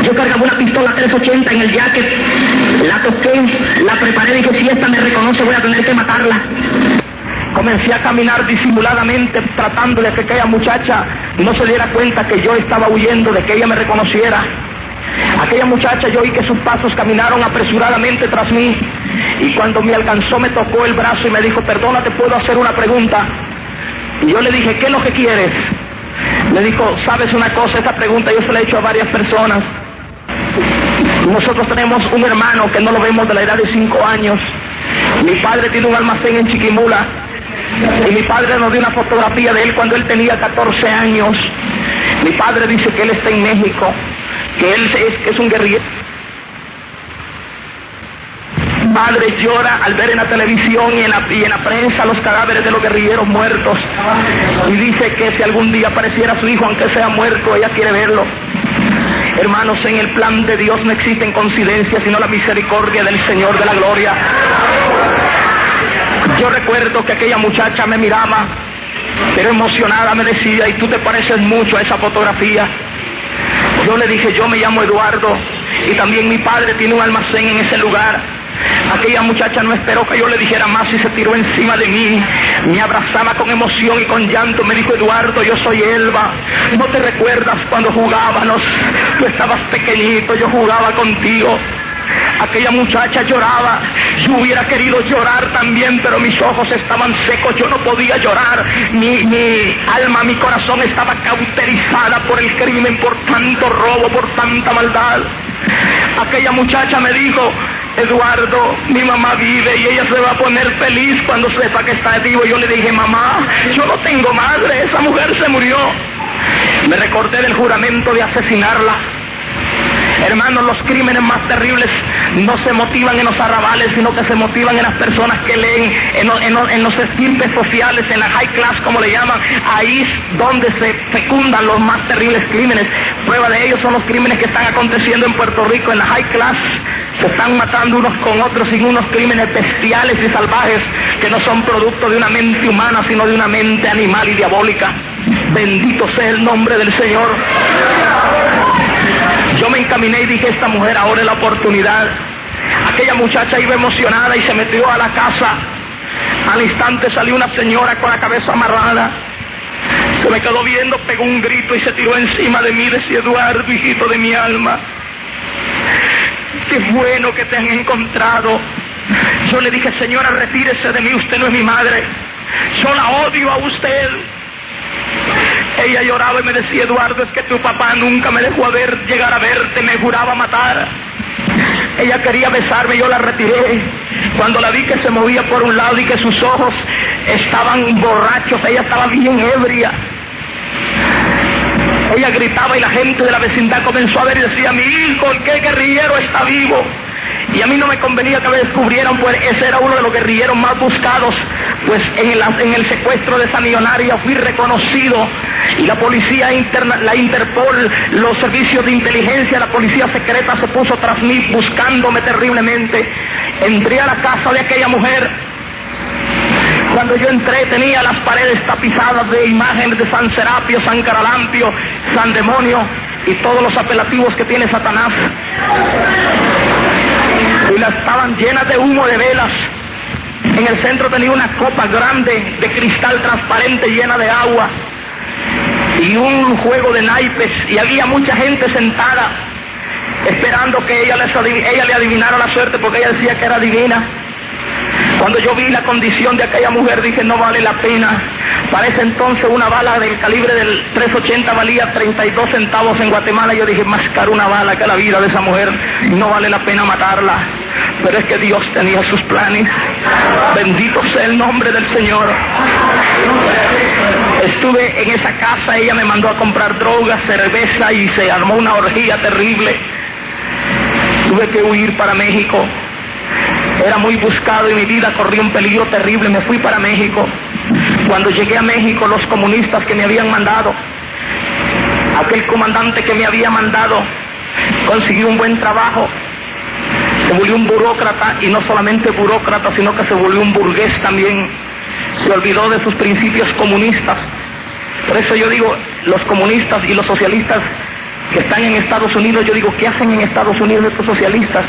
Yo cargaba una pistola 380 en el jacket, la toqué, la preparé y dije, si esta me reconoce voy a tener que matarla. Comencé a caminar disimuladamente tratando de que aquella muchacha no se diera cuenta que yo estaba huyendo, de que ella me reconociera. Aquella muchacha, yo oí que sus pasos caminaron apresuradamente tras mí y cuando me alcanzó me tocó el brazo y me dijo, perdona, ¿te puedo hacer una pregunta? Y yo le dije, ¿qué es lo que quieres? Me dijo, ¿sabes una cosa? Esa pregunta yo se la he hecho a varias personas. Nosotros tenemos un hermano que no lo vemos de la edad de 5 años. Mi padre tiene un almacén en Chiquimula y mi padre nos dio una fotografía de él cuando él tenía 14 años. Mi padre dice que él está en México, que él es un guerrillero. Mi padre llora al ver en la televisión y en la prensa los cadáveres de los guerrilleros muertos y dice que si algún día apareciera su hijo, aunque sea muerto, ella quiere verlo. Hermanos, en el plan de Dios no existen coincidencias, sino la misericordia del Señor de la gloria. Yo recuerdo que aquella muchacha me miraba, pero emocionada me decía, y tú te pareces mucho a esa fotografía. Yo le dije, yo me llamo Eduardo, y también mi padre tiene un almacén en ese lugar. Aquella muchacha no esperó que yo le dijera más y se tiró encima de mí, me abrazaba con emoción y con llanto, me dijo, Eduardo, yo soy Elba, ¿no te recuerdas cuando jugábamos? Tú estabas pequeñito, yo jugaba contigo. Aquella muchacha lloraba, yo hubiera querido llorar también, pero mis ojos estaban secos, yo no podía llorar, mi alma, mi corazón estaba cauterizada por el crimen, por tanto robo, por tanta maldad. Aquella muchacha me dijo, Eduardo, mi mamá vive y ella se va a poner feliz cuando sepa que está vivo. Yo le dije, mamá, yo no tengo madre, esa mujer se murió. Me recordé del juramento de asesinarla. Hermanos, los crímenes más terribles no se motivan en los arrabales, sino que se motivan en las personas que leen, en los estirpes sociales, en la high class, como le llaman. Ahí es donde se fecundan los más terribles crímenes. Prueba de ello son los crímenes que están aconteciendo en Puerto Rico, en la high class. Se están matando unos con otros sin unos crímenes bestiales y salvajes que no son producto de una mente humana, sino de una mente animal y diabólica. Bendito sea el nombre del Señor. Yo me encaminé y dije, esta mujer ahora es la oportunidad. Aquella muchacha iba emocionada y se metió a la casa. Al instante salió una señora con la cabeza amarrada. Se me quedó viendo, pegó un grito y se tiró encima de mí. Decía, Eduardo, hijito de mi alma, qué bueno que te han encontrado. Yo le dije, señora, retírese de mí, usted no es mi madre. Yo la odio a usted. Ella lloraba y me decía, Eduardo, es que tu papá nunca me dejó llegar a verte, me juraba matar. Ella quería besarme, yo la retiré. Cuando la vi que se movía por un lado y que sus ojos estaban borrachos, ella estaba bien ebria. Ella gritaba y la gente de la vecindad comenzó a ver y decía, mi hijo, ¿qué guerrillero está vivo? Y a mí no me convenía que me descubrieran, pues ese era uno de los guerrilleros más buscados. Pues en el secuestro de esa millonaria fui reconocido y la policía interna, la Interpol, los servicios de inteligencia, la policía secreta se puso tras mí buscándome terriblemente. Entré a la casa de aquella mujer. Cuando yo entré tenía las paredes tapizadas de imágenes de San Serapio, San Caralampio, San Demonio y todos los apelativos que tiene Satanás. Y las estaban llenas de humo de velas. En el centro tenía una copa grande de cristal transparente llena de agua y un juego de naipes, y había mucha gente sentada esperando que ella le adivinara la suerte, porque ella decía que era divina. Cuando yo vi la condición de aquella mujer dije, no vale la pena. Para ese entonces una bala del calibre del 380 valía 32 centavos en Guatemala. Yo dije, más caro una bala que la vida de esa mujer, no vale la pena matarla. Pero es que Dios tenía sus planes. Bendito sea el nombre del Señor. Estuve en esa casa, ella me mandó a comprar drogas, cerveza, y se armó una orgía terrible. Tuve que huir para México. Era muy buscado y mi vida corría un peligro terrible. Me fui para México. Cuando llegué a México, los comunistas que me habían mandado, aquel comandante que me había mandado, consiguió un buen trabajo. Se volvió un burócrata, y no solamente burócrata, sino que se volvió un burgués también. Se olvidó de sus principios comunistas. Por eso yo digo, los comunistas y los socialistas que están en Estados Unidos, yo digo, ¿qué hacen en Estados Unidos estos socialistas?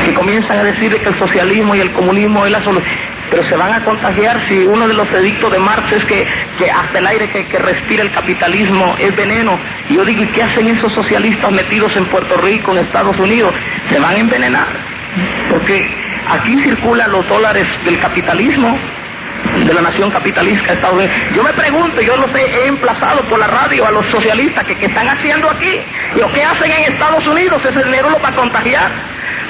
Que comienzan a decir que el socialismo y el comunismo es la solución, pero se van a contagiar. Si uno de los edictos de Marx es que hasta el aire que respira el capitalismo es veneno. Y yo digo, ¿y qué hacen esos socialistas metidos en Puerto Rico, en Estados Unidos? Se van a envenenar, porque aquí circulan los dólares del capitalismo, de la nación capitalista Estados Unidos. Yo me pregunto, yo los he emplazado por la radio a los socialistas que están haciendo aquí, y ¿qué hacen en Estados Unidos? Ese dinero lo va a contagiar.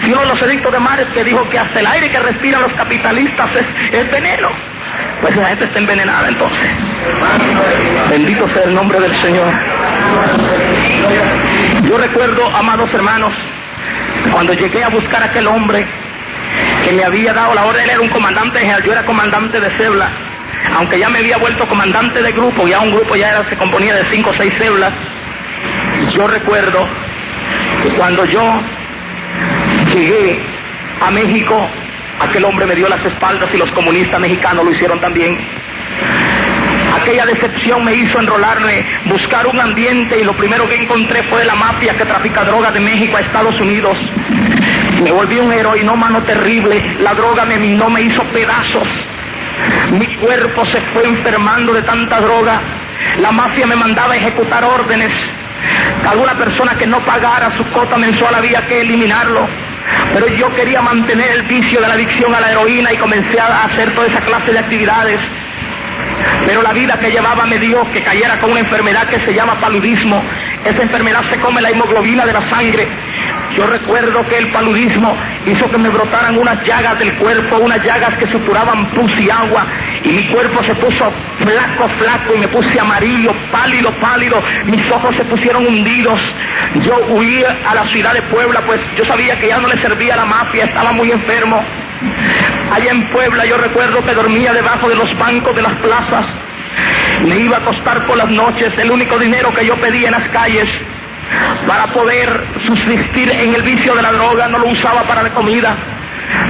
Si uno de los edictos de Marx que dijo que hasta el aire que respiran los capitalistas es veneno, pues la gente está envenenada entonces. Bendito sea el nombre del Señor. Yo recuerdo, amados hermanos, cuando llegué a buscar a aquel hombre que me había dado la orden. Él era un comandante general, yo era comandante de cebla, aunque ya me había vuelto comandante de grupo, ya un grupo se componía de 5 o 6 ceblas. Yo recuerdo que cuando yo llegué a México, aquel hombre me dio las espaldas, y los comunistas mexicanos lo hicieron también. Aquella decepción me hizo enrolarme, buscar un ambiente, y lo primero que encontré fue la mafia que trafica drogas de México a Estados Unidos. Me volví un heroinómano terrible, la droga me minó, me hizo pedazos. Mi cuerpo se fue enfermando de tanta droga. La mafia me mandaba a ejecutar órdenes. Alguna persona que no pagara su cuota mensual había que eliminarlo. Pero yo quería mantener el vicio de la adicción a la heroína y comencé a hacer toda esa clase de actividades. Pero la vida que llevaba me dio que cayera con una enfermedad que se llama paludismo. Esa enfermedad se come la hemoglobina de la sangre. Yo recuerdo que el paludismo hizo que me brotaran unas llagas del cuerpo, unas llagas que supuraban pus y agua, y mi cuerpo se puso flaco, y me puse amarillo, pálido, mis ojos se pusieron hundidos. Yo huí a la ciudad de Puebla, pues yo sabía que ya no le servía a la mafia, estaba muy enfermo. Allá en Puebla yo recuerdo que dormía debajo de los bancos de las plazas, me iba a acostar por las noches, el único dinero que yo pedía en las calles para poder subsistir en el vicio de la droga, no lo usaba para la comida.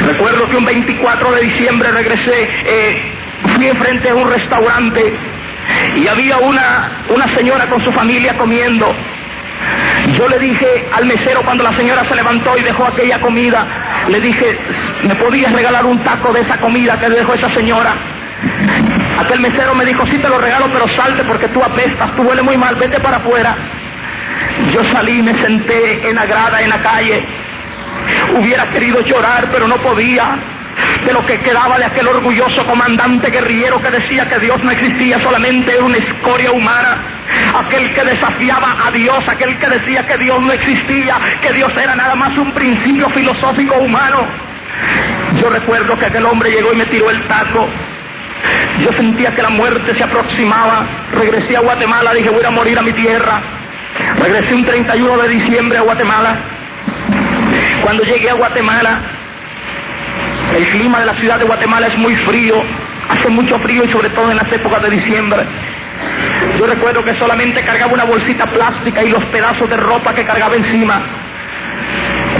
Recuerdo que un 24 de diciembre regresé, fui enfrente a un restaurante y había una señora con su familia comiendo. Yo le dije al mesero, cuando la señora se levantó y dejó aquella comida, le dije, ¿me podías regalar un taco de esa comida que dejó esa señora? Aquel mesero me dijo, sí te lo regalo, pero salte porque tú apestas, tú hueles muy mal, vete para afuera. Yo salí y me senté en la grada, en la calle. Hubiera querido llorar, pero no podía. De lo que quedaba de aquel orgulloso comandante guerrillero que decía que Dios no existía, solamente era una escoria humana. Aquel que desafiaba a Dios, aquel que decía que Dios no existía, que Dios era nada más un principio filosófico humano. Yo recuerdo que aquel hombre llegó y me tiró el taco. Yo sentía que la muerte se aproximaba. Regresé a Guatemala, dije, voy a morir a mi tierra. Regresé un 31 de diciembre a Guatemala. Cuando llegué a Guatemala, el clima de la ciudad de Guatemala es muy frío, hace mucho frío, y sobre todo en las épocas de diciembre. Yo recuerdo que solamente cargaba una bolsita plástica y los pedazos de ropa que cargaba encima.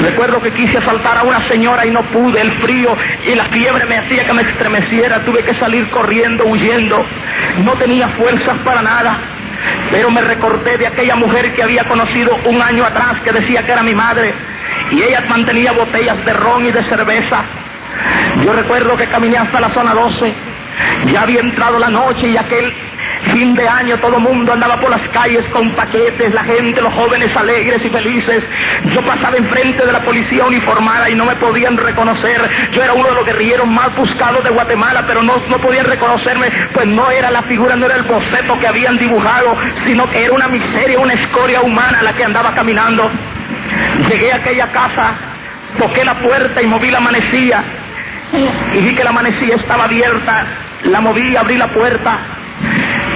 Recuerdo que quise asaltar a una señora y no pude. El frío y la fiebre me hacía que me estremeciera. Tuve que salir corriendo, huyendo. No tenía fuerzas para nada. Pero me recordé de aquella mujer que había conocido un año atrás, que decía que era mi madre, y ella mantenía botellas de ron y de cerveza. Yo recuerdo que caminé hasta la zona 12. Ya había entrado la noche y aquel fin de año todo el mundo andaba por las calles con paquetes, la gente, los jóvenes alegres y felices. Yo pasaba enfrente de la policía uniformada y no me podían reconocer. Yo era uno de los guerrilleros más buscados de Guatemala, pero no podían reconocerme, pues no era la figura, no era el boceto que habían dibujado, sino que era una miseria, una escoria humana la que andaba caminando. Llegué a aquella casa, toqué la puerta y moví la manecilla, y vi que la manecilla estaba abierta. La moví, abrí la puerta,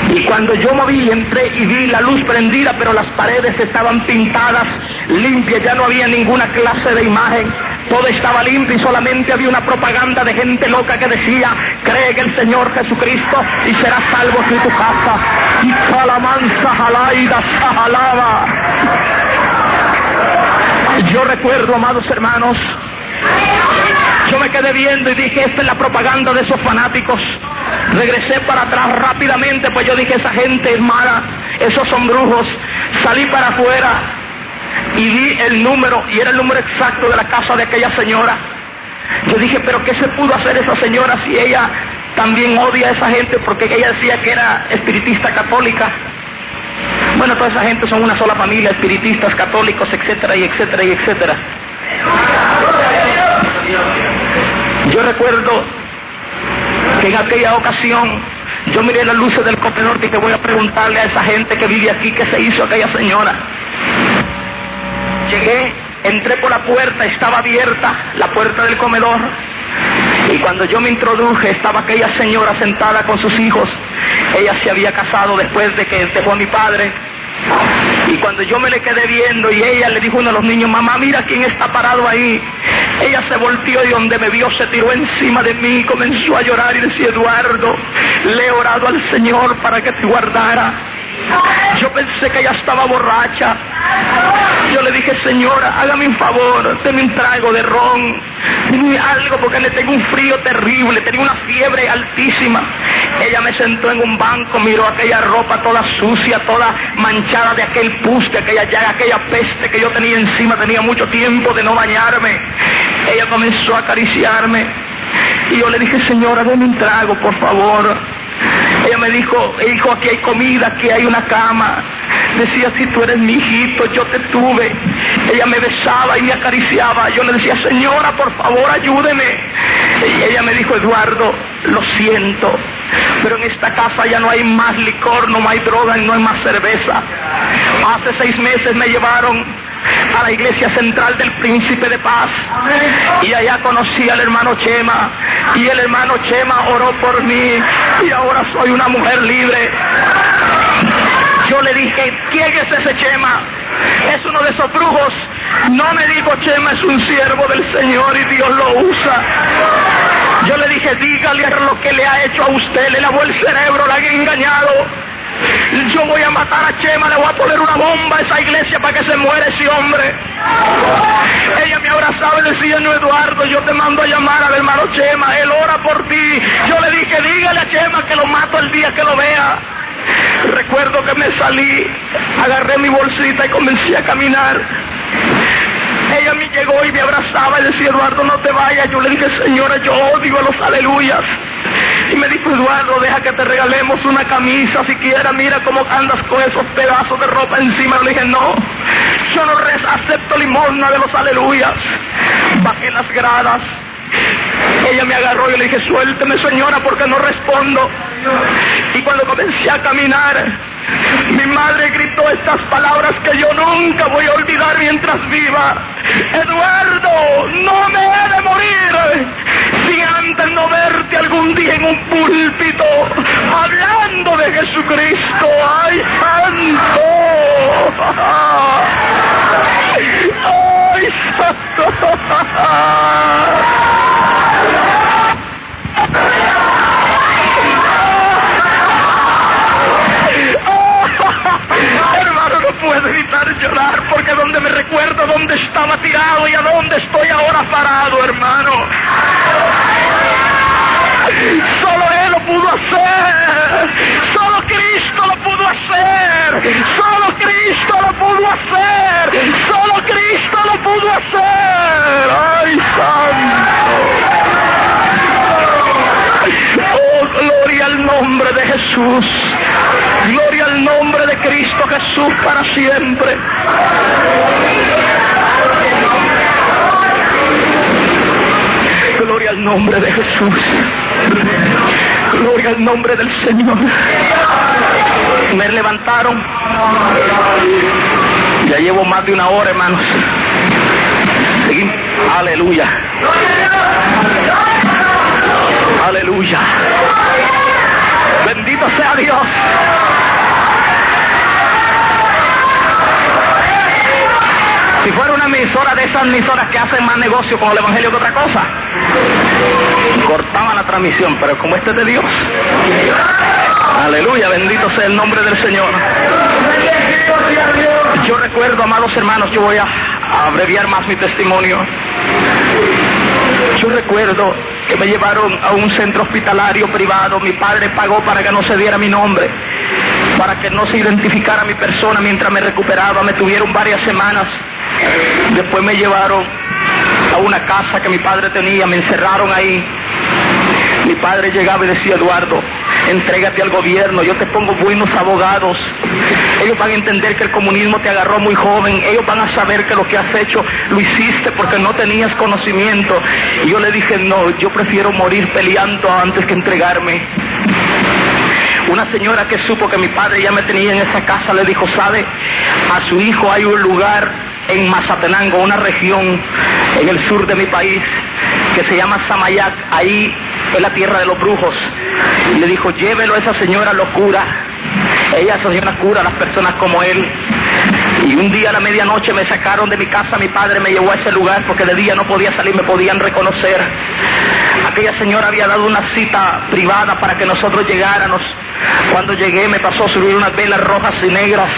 y cuando yo moví, entré y vi la luz prendida, pero las paredes estaban pintadas, limpias, ya no había ninguna clase de imagen, todo estaba limpio y solamente había una propaganda de gente loca que decía: cree en el Señor Jesucristo y serás salvo tú y tu casa. Y calamanza jalaida sajalaba. Yo recuerdo, amados hermanos, yo me quedé viendo y dije: esta es la propaganda de esos fanáticos. Regresé para atrás rápidamente, pues yo dije: esa gente es mala, esos son brujos. Salí para afuera y vi el número, y era el número exacto de la casa de aquella señora. Yo dije: pero ¿qué se pudo hacer esa señora si ella también odia a esa gente? Porque ella decía que era espiritista católica. Bueno, toda esa gente son una sola familia, espiritistas, católicos, etcétera, y etcétera, y etcétera. Yo recuerdo que en aquella ocasión yo miré las luces del comedor y dije: voy a preguntarle a esa gente que vive aquí qué se hizo a aquella señora. Llegué, entré por la puerta, estaba abierta la puerta del comedor, y cuando yo me introduje estaba aquella señora sentada con sus hijos. Ella se había casado después de que dejó a mi padre. Y cuando yo me le quedé viendo, y ella le dijo a uno de los niños: mamá, mira quién está parado ahí. Ella se volteó y donde me vio se tiró encima de mí, comenzó a llorar y decía: Eduardo, le he orado al Señor para que te guardara. Yo pensé que ella estaba borracha. Yo le dije: señora, hágame un favor, deme un trago de ron, deme algo, porque le tengo un frío terrible, tenía una fiebre altísima. Ella me sentó en un banco, miró aquella ropa toda sucia, toda manchada de aquel pus, de aquella llaga, aquella peste que yo tenía encima. Tenía mucho tiempo de no bañarme. Ella comenzó a acariciarme y yo le dije: señora, deme un trago, por favor. Ella me dijo: hijo, aquí hay comida, aquí hay una cama. Decía: si tú eres mi hijito, yo te tuve. Ella me besaba y me acariciaba. Yo le decía: señora, por favor, ayúdeme. Y ella me dijo: Eduardo, lo siento, pero en esta casa ya no hay más licor, no hay droga y no hay más cerveza. Hace 6 meses me llevaron a la iglesia central del Príncipe de Paz, y allá conocí al hermano Chema, y el hermano Chema oró por mí, y ahora soy una mujer libre. Yo le dije: ¿quién es ese Chema? Es uno de esos brujos. No, me dijo: Chema es un siervo del Señor y Dios lo usa. Yo le dije: dígale lo que le ha hecho a usted, le lavó el cerebro, la han engañado. Yo voy a matar a Chema, le voy a poner una bomba a esa iglesia para que se muera ese hombre. Ella me abrazaba y decía: no, Eduardo, yo te mando a llamar al hermano Chema, él ora por ti. Yo le dije: dígale a Chema que lo mato el día que lo vea. Recuerdo que me salí, agarré mi bolsita y comencé a caminar. Ella me llegó y me abrazaba y decía: Eduardo, no te vayas. Yo le dije: señora, yo odio a los aleluyas. Y me dijo: Eduardo, deja que te regalemos una camisa siquiera, mira cómo andas con esos pedazos de ropa encima. Le dije: no, yo no acepto limosna de los aleluyas. Bajé las gradas. Ella me agarró y le dije: suélteme, señora, porque no respondo. Y cuando comencé a caminar, mi madre gritó estas palabras que yo nunca voy a olvidar mientras viva: Eduardo, no me he de morir sin antes no verte algún día en un púlpito hablando de Jesucristo. ¡Ay, santo! ¡Ay, santo! Hermano, no puedo evitar llorar, porque donde me recuerdo dónde estaba tirado y a donde estoy ahora parado, hermano. Solo Él lo pudo hacer. Solo Cristo lo pudo hacer. Solo Cristo lo pudo hacer. Solo Cristo lo pudo hacer. ¡Ay, santo! Oh, gloria al nombre de Jesús. Gloria al nombre de Cristo Jesús para siempre. Gloria al nombre de Jesús. Gloria al nombre del Señor. Me levantaron. Ya llevo más de una hora, hermanos. Seguimos. Aleluya. Aleluya. Bendito sea Dios. Si fuera una emisora de esas emisoras que hacen más negocio con el evangelio que otra cosa, cortaban la transmisión, pero como este es de Dios. Aleluya, bendito sea el nombre del Señor. Yo recuerdo, amados hermanos, yo voy a abreviar más mi testimonio. Yo recuerdo que me llevaron a un centro hospitalario privado. Mi padre pagó para que no se diera mi nombre, para que no se identificara mi persona mientras me recuperaba. Me tuvieron varias semanas. Después me llevaron a una casa que mi padre tenía, me encerraron ahí. Mi padre llegaba y decía: Eduardo, entrégate al gobierno, yo te pongo buenos abogados. Ellos van a entender que el comunismo te agarró muy joven. Ellos van a saber que lo que has hecho lo hiciste porque no tenías conocimiento. Y yo le dije: no, yo prefiero morir peleando antes que entregarme. Una señora que supo que mi padre ya me tenía en esa casa le dijo: ¿sabe? A su hijo hay un lugar en Mazatenango, una región en el sur de mi país, que se llama Samayac. Ahí es la tierra de los brujos. Y le dijo: llévelo, esa señora lo cura. Esa señora cura a las personas como él. Y un día a la medianoche me sacaron de mi casa. Mi padre me llevó a ese lugar porque de día no podía salir, me podían reconocer. Aquella señora había dado una cita privada para que nosotros llegáramos. Cuando llegué me pasó a subir unas velas rojas y negras.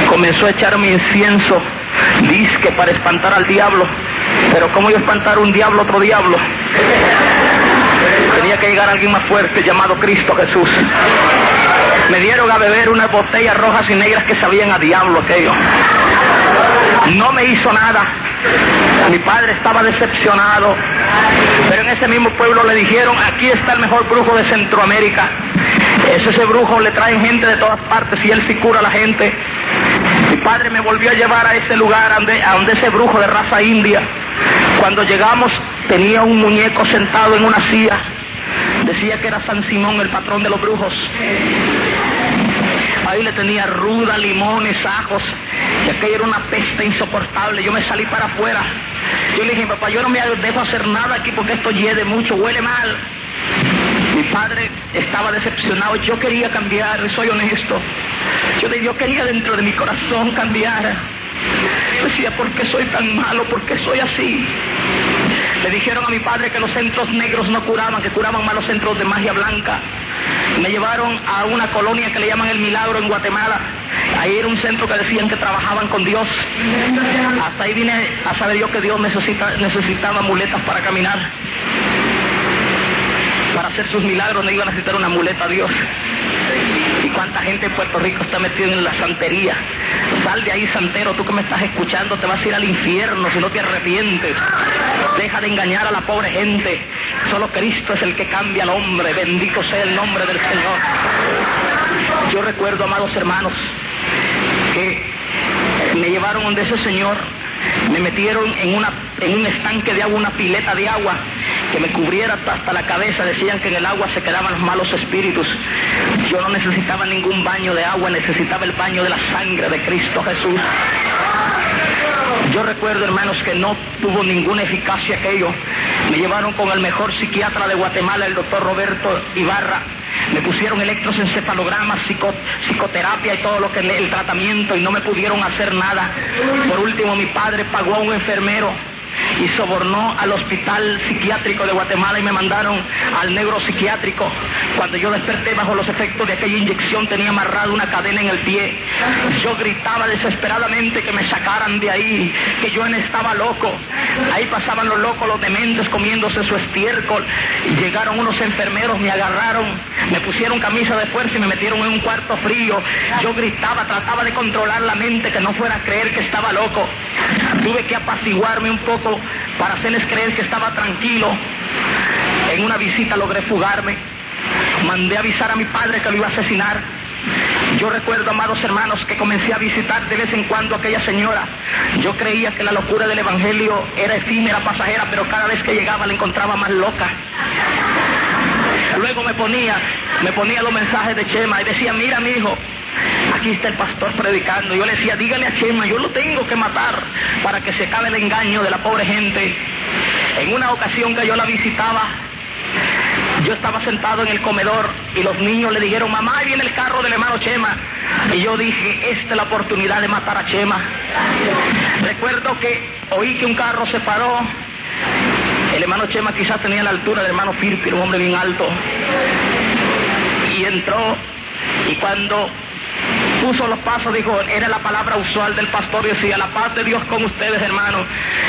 Comenzó a echarme incienso, disque para espantar al diablo. Pero ¿cómo yo espantar un diablo otro diablo? Tenía que llegar alguien más fuerte llamado Cristo Jesús. Me dieron a beber unas botellas rojas y negras que sabían a diablo aquello. No me hizo nada. Mi padre estaba decepcionado. Pero en ese mismo pueblo le dijeron: aquí está el mejor brujo de Centroamérica. Ese brujo le traen gente de todas partes y él sí cura a la gente. Mi padre me volvió a llevar a ese lugar, a donde ese brujo de raza india. Cuando llegamos tenía un muñeco sentado en una silla. Decía que era San Simón, el patrón de los brujos. Ahí le tenía ruda, limones, ajos, y aquello era una peste insoportable. Yo me salí para afuera. Yo le dije: papá, yo no me dejo hacer nada aquí porque esto hiede mucho, huele mal. Mi padre estaba decepcionado. Yo quería cambiar, soy honesto. Yo quería dentro de mi corazón cambiar. Decía: ¿por qué soy tan malo? ¿Por qué soy así? Le dijeron a mi padre que los centros negros no curaban, que curaban más los centros de magia blanca. Me llevaron a una colonia que le llaman El Milagro en Guatemala. Ahí era un centro que decían que trabajaban con Dios. Hasta ahí vine a saber yo que Dios necesitaba muletas para caminar. Para hacer sus milagros no iba a necesitar una muleta a Dios. ¿Y cuánta gente en Puerto Rico está metida en la santería? Sal de ahí, santero, tú que me estás escuchando, te vas a ir al infierno si no te arrepientes. Deja de engañar a la pobre gente. Solo Cristo es el que cambia al hombre. Bendito sea el nombre del Señor. Yo recuerdo, amados hermanos, que me llevaron donde ese señor. Me metieron en un estanque de agua, una pileta de agua que me cubriera hasta la cabeza. Decían que en el agua se quedaban los malos espíritus. Yo no necesitaba ningún baño de agua, necesitaba el baño de la sangre de Cristo Jesús. Yo recuerdo, hermanos, que no tuvo ninguna eficacia aquello. Me llevaron con el mejor psiquiatra de Guatemala, el doctor Roberto Ibarra. Me pusieron electroencefalogramas, psicoterapia y todo lo que el tratamiento, y no me pudieron hacer nada. Por último, mi padre pagó a un enfermero y sobornó al hospital psiquiátrico de Guatemala y me mandaron al negro psiquiátrico. Cuando yo desperté bajo los efectos de aquella inyección, tenía amarrada una cadena en el pie. Yo gritaba desesperadamente que me sacaran de ahí, que yo estaba loco. Ahí pasaban los locos, los dementes, comiéndose su estiércol. Llegaron unos enfermeros, me agarraron, me pusieron camisa de fuerza y me metieron en un cuarto frío. Yo gritaba, trataba de controlar la mente, que no fuera a creer que estaba loco. Tuve que apaciguarme un poco para hacerles creer que estaba tranquilo. En una visita logré fugarme. Mandé a avisar a mi padre que lo iba a asesinar. Yo recuerdo, amados hermanos, que comencé a visitar de vez en cuando a aquella señora. Yo creía que la locura del evangelio era efímera, pasajera, pero cada vez que llegaba la encontraba más loca. Luego me ponía los mensajes de Chema y decía: mira, mi hijo, aquí está el pastor predicando. Yo le decía: dígale a Chema, yo lo tengo que matar para que se acabe el engaño de la pobre gente. En una ocasión que yo la visitaba, yo estaba sentado en el comedor y los niños le dijeron: mamá, ahí viene el carro del hermano Chema. Y yo dije: esta es la oportunidad de matar a Chema. Recuerdo que oí que un carro se paró. El hermano Chema quizás tenía la altura del hermano Firpi, un hombre bien alto. Y entró, y cuando puso los pasos, dijo, era la palabra usual del pastor, y decía: la paz de Dios con ustedes, hermano.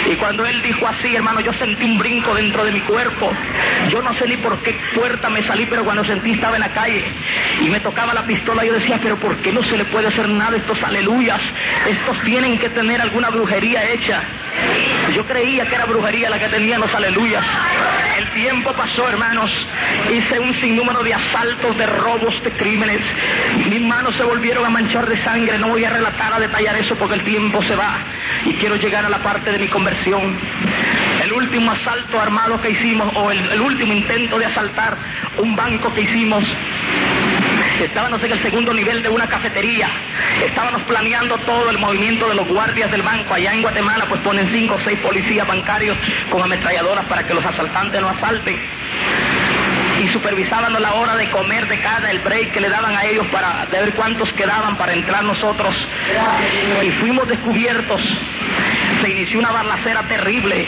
Y cuando él dijo así, hermano, yo sentí un brinco dentro de mi cuerpo. Yo no sé ni por qué puerta me salí, pero cuando sentí estaba en la calle y me tocaba la pistola, yo decía: pero ¿por qué no se le puede hacer nada a estos aleluyas? Estos tienen que tener alguna brujería hecha. Yo creía que era brujería la que tenían los aleluyas. El tiempo pasó, hermanos, hice un sinnúmero de asaltos, de robos, de crímenes. Mis manos se volvieron a manchar de sangre. No voy a relatar, a detallar eso porque el tiempo se va y quiero llegar a la parte de mi conversión. El último asalto armado que hicimos, o el último intento de asaltar un banco que hicimos, estábamos en el segundo nivel de una cafetería. Estábamos planeando todo el movimiento de los guardias del banco. Allá en Guatemala pues ponen 5 o 6 policías bancarios con ametralladoras para que los asaltantes no asalten. Y supervisaban la hora de comer de cada, el break que le daban a ellos para ver cuántos quedaban para entrar nosotros. Y fuimos descubiertos. Se inició una balacera terrible.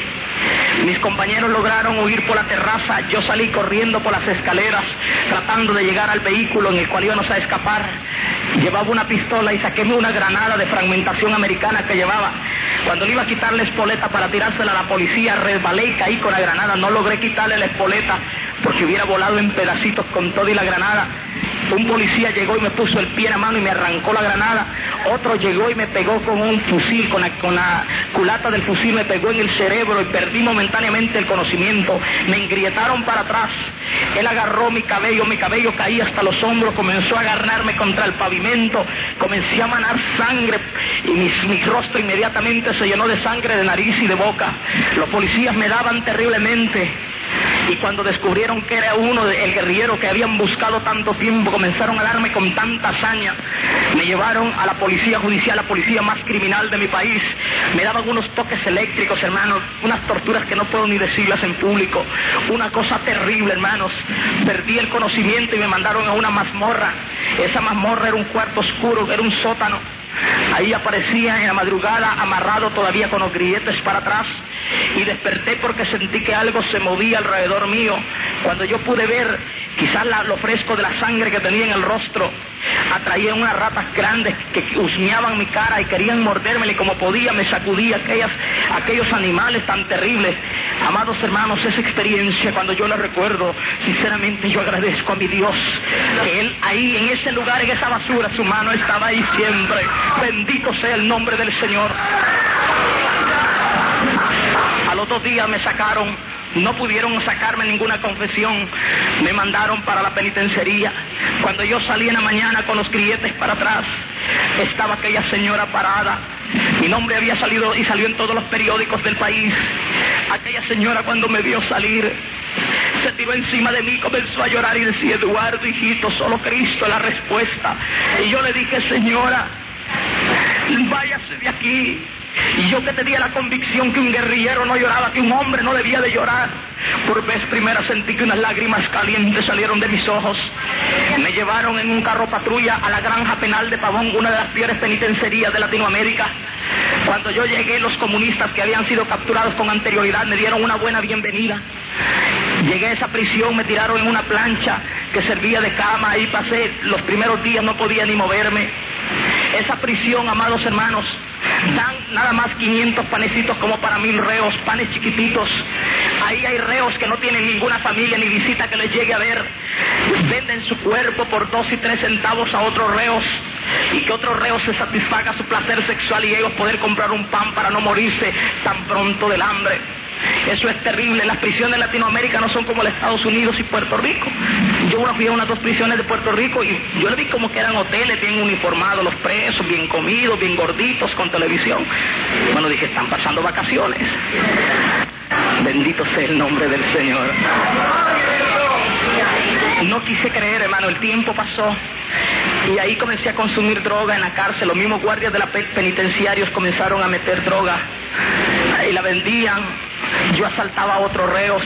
Mis compañeros lograron huir por la terraza. Yo salí corriendo por las escaleras tratando de llegar al vehículo en el cual íbamos a escapar. Llevaba una pistola y saquéme una granada de fragmentación americana que llevaba. Cuando le iba a quitar la espoleta para tirársela a la policía, resbalé y caí con la granada. No logré quitarle la espoleta porque hubiera volado en pedacitos con todo y la granada. Un policía llegó y me puso el pie en la mano y me arrancó la granada. Otro llegó y me pegó con un fusil, con la culata del fusil me pegó en el cerebro y perdí momentáneamente el conocimiento. Me engrietaron para atrás. Él agarró mi cabello caía hasta los hombros, comenzó a agarrarme contra el pavimento, comencé a manar sangre y mi rostro inmediatamente se llenó de sangre de nariz y de boca. Los policías me daban terriblemente. Y cuando descubrieron que era el guerrillero que habían buscado tanto tiempo, comenzaron a darme con tanta hazaña. Me llevaron a la policía judicial, la policía más criminal de mi país. Me daban unos toques eléctricos, hermanos, unas torturas que no puedo ni decirlas en público. Una cosa terrible, hermanos. Perdí el conocimiento y me mandaron a una mazmorra. Esa mazmorra era un cuarto oscuro, era un sótano. Ahí aparecía en la madrugada amarrado todavía con los grilletes para atrás. Y desperté porque sentí que algo se movía alrededor mío. Cuando yo pude ver quizás lo fresco de la sangre que tenía en el rostro, atraía unas ratas grandes que husmeaban mi cara y querían mordérmela, y como podía me sacudía aquellos animales tan terribles. Amados hermanos, esa experiencia cuando yo la recuerdo, sinceramente yo agradezco a mi Dios que Él ahí en ese lugar, en esa basura, su mano estaba ahí siempre. Bendito sea el nombre del Señor. A los 2 días me sacaron, no pudieron sacarme ninguna confesión, me mandaron para la penitenciaría. Cuando yo salí en la mañana con los grilletes para atrás, estaba aquella señora parada. Mi nombre había salido y salió en todos los periódicos del país. Aquella señora, cuando me vio salir, se tiró encima de mí, comenzó a llorar y decía: Eduardo, hijito, solo Cristo es la respuesta. Y yo le dije: señora, váyase de aquí. Y yo que tenía la convicción que un guerrillero no lloraba, que un hombre no debía de llorar, por vez primera sentí que unas lágrimas calientes salieron de mis ojos. Me llevaron en un carro patrulla a la granja penal de Pavón, una de las peores penitenciarías de Latinoamérica. Cuando yo llegué, los comunistas que habían sido capturados con anterioridad me dieron una buena bienvenida. Llegué a esa prisión, me tiraron en una plancha que servía de cama, ahí pasé los primeros días, no podía ni moverme. Esa prisión, amados hermanos, dan nada más 500 panecitos como para 1000 reos, panes chiquititos. Ahí hay reos que no tienen ninguna familia ni visita que les llegue a ver. Venden su cuerpo por 2 y 3 centavos a otros reos, y que otros reos se satisfaga su placer sexual y ellos poder comprar un pan para no morirse tan pronto del hambre. Eso es terrible. Las prisiones de Latinoamérica no son como los Estados Unidos y Puerto Rico. Yo fui a unas 2 prisiones de Puerto Rico y yo le vi como que eran hoteles bien uniformados, los presos, bien comidos, bien gorditos, con televisión. Bueno, dije, están pasando vacaciones. Bendito sea el nombre del Señor. No quise creer, hermano, el tiempo pasó y ahí comencé a consumir droga en la cárcel. Los mismos guardias de la penitenciarios comenzaron a meter droga y la vendían. Yo asaltaba a otros reos.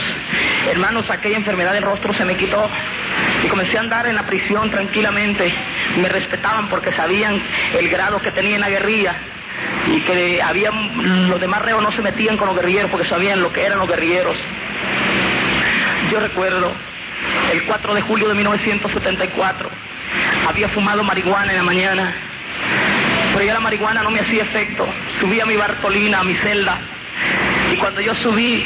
Hermanos, aquella enfermedad del rostro se me quitó y comencé a andar en la prisión tranquilamente. Me respetaban porque sabían el grado que tenía en la guerrilla y que los demás reos no se metían con los guerrilleros porque sabían lo que eran los guerrilleros. Yo recuerdo el 4 de julio de 1974, había fumado marihuana en la mañana, pero ya la marihuana no me hacía efecto. Subí a mi Bartolina, a mi celda, y cuando yo subí,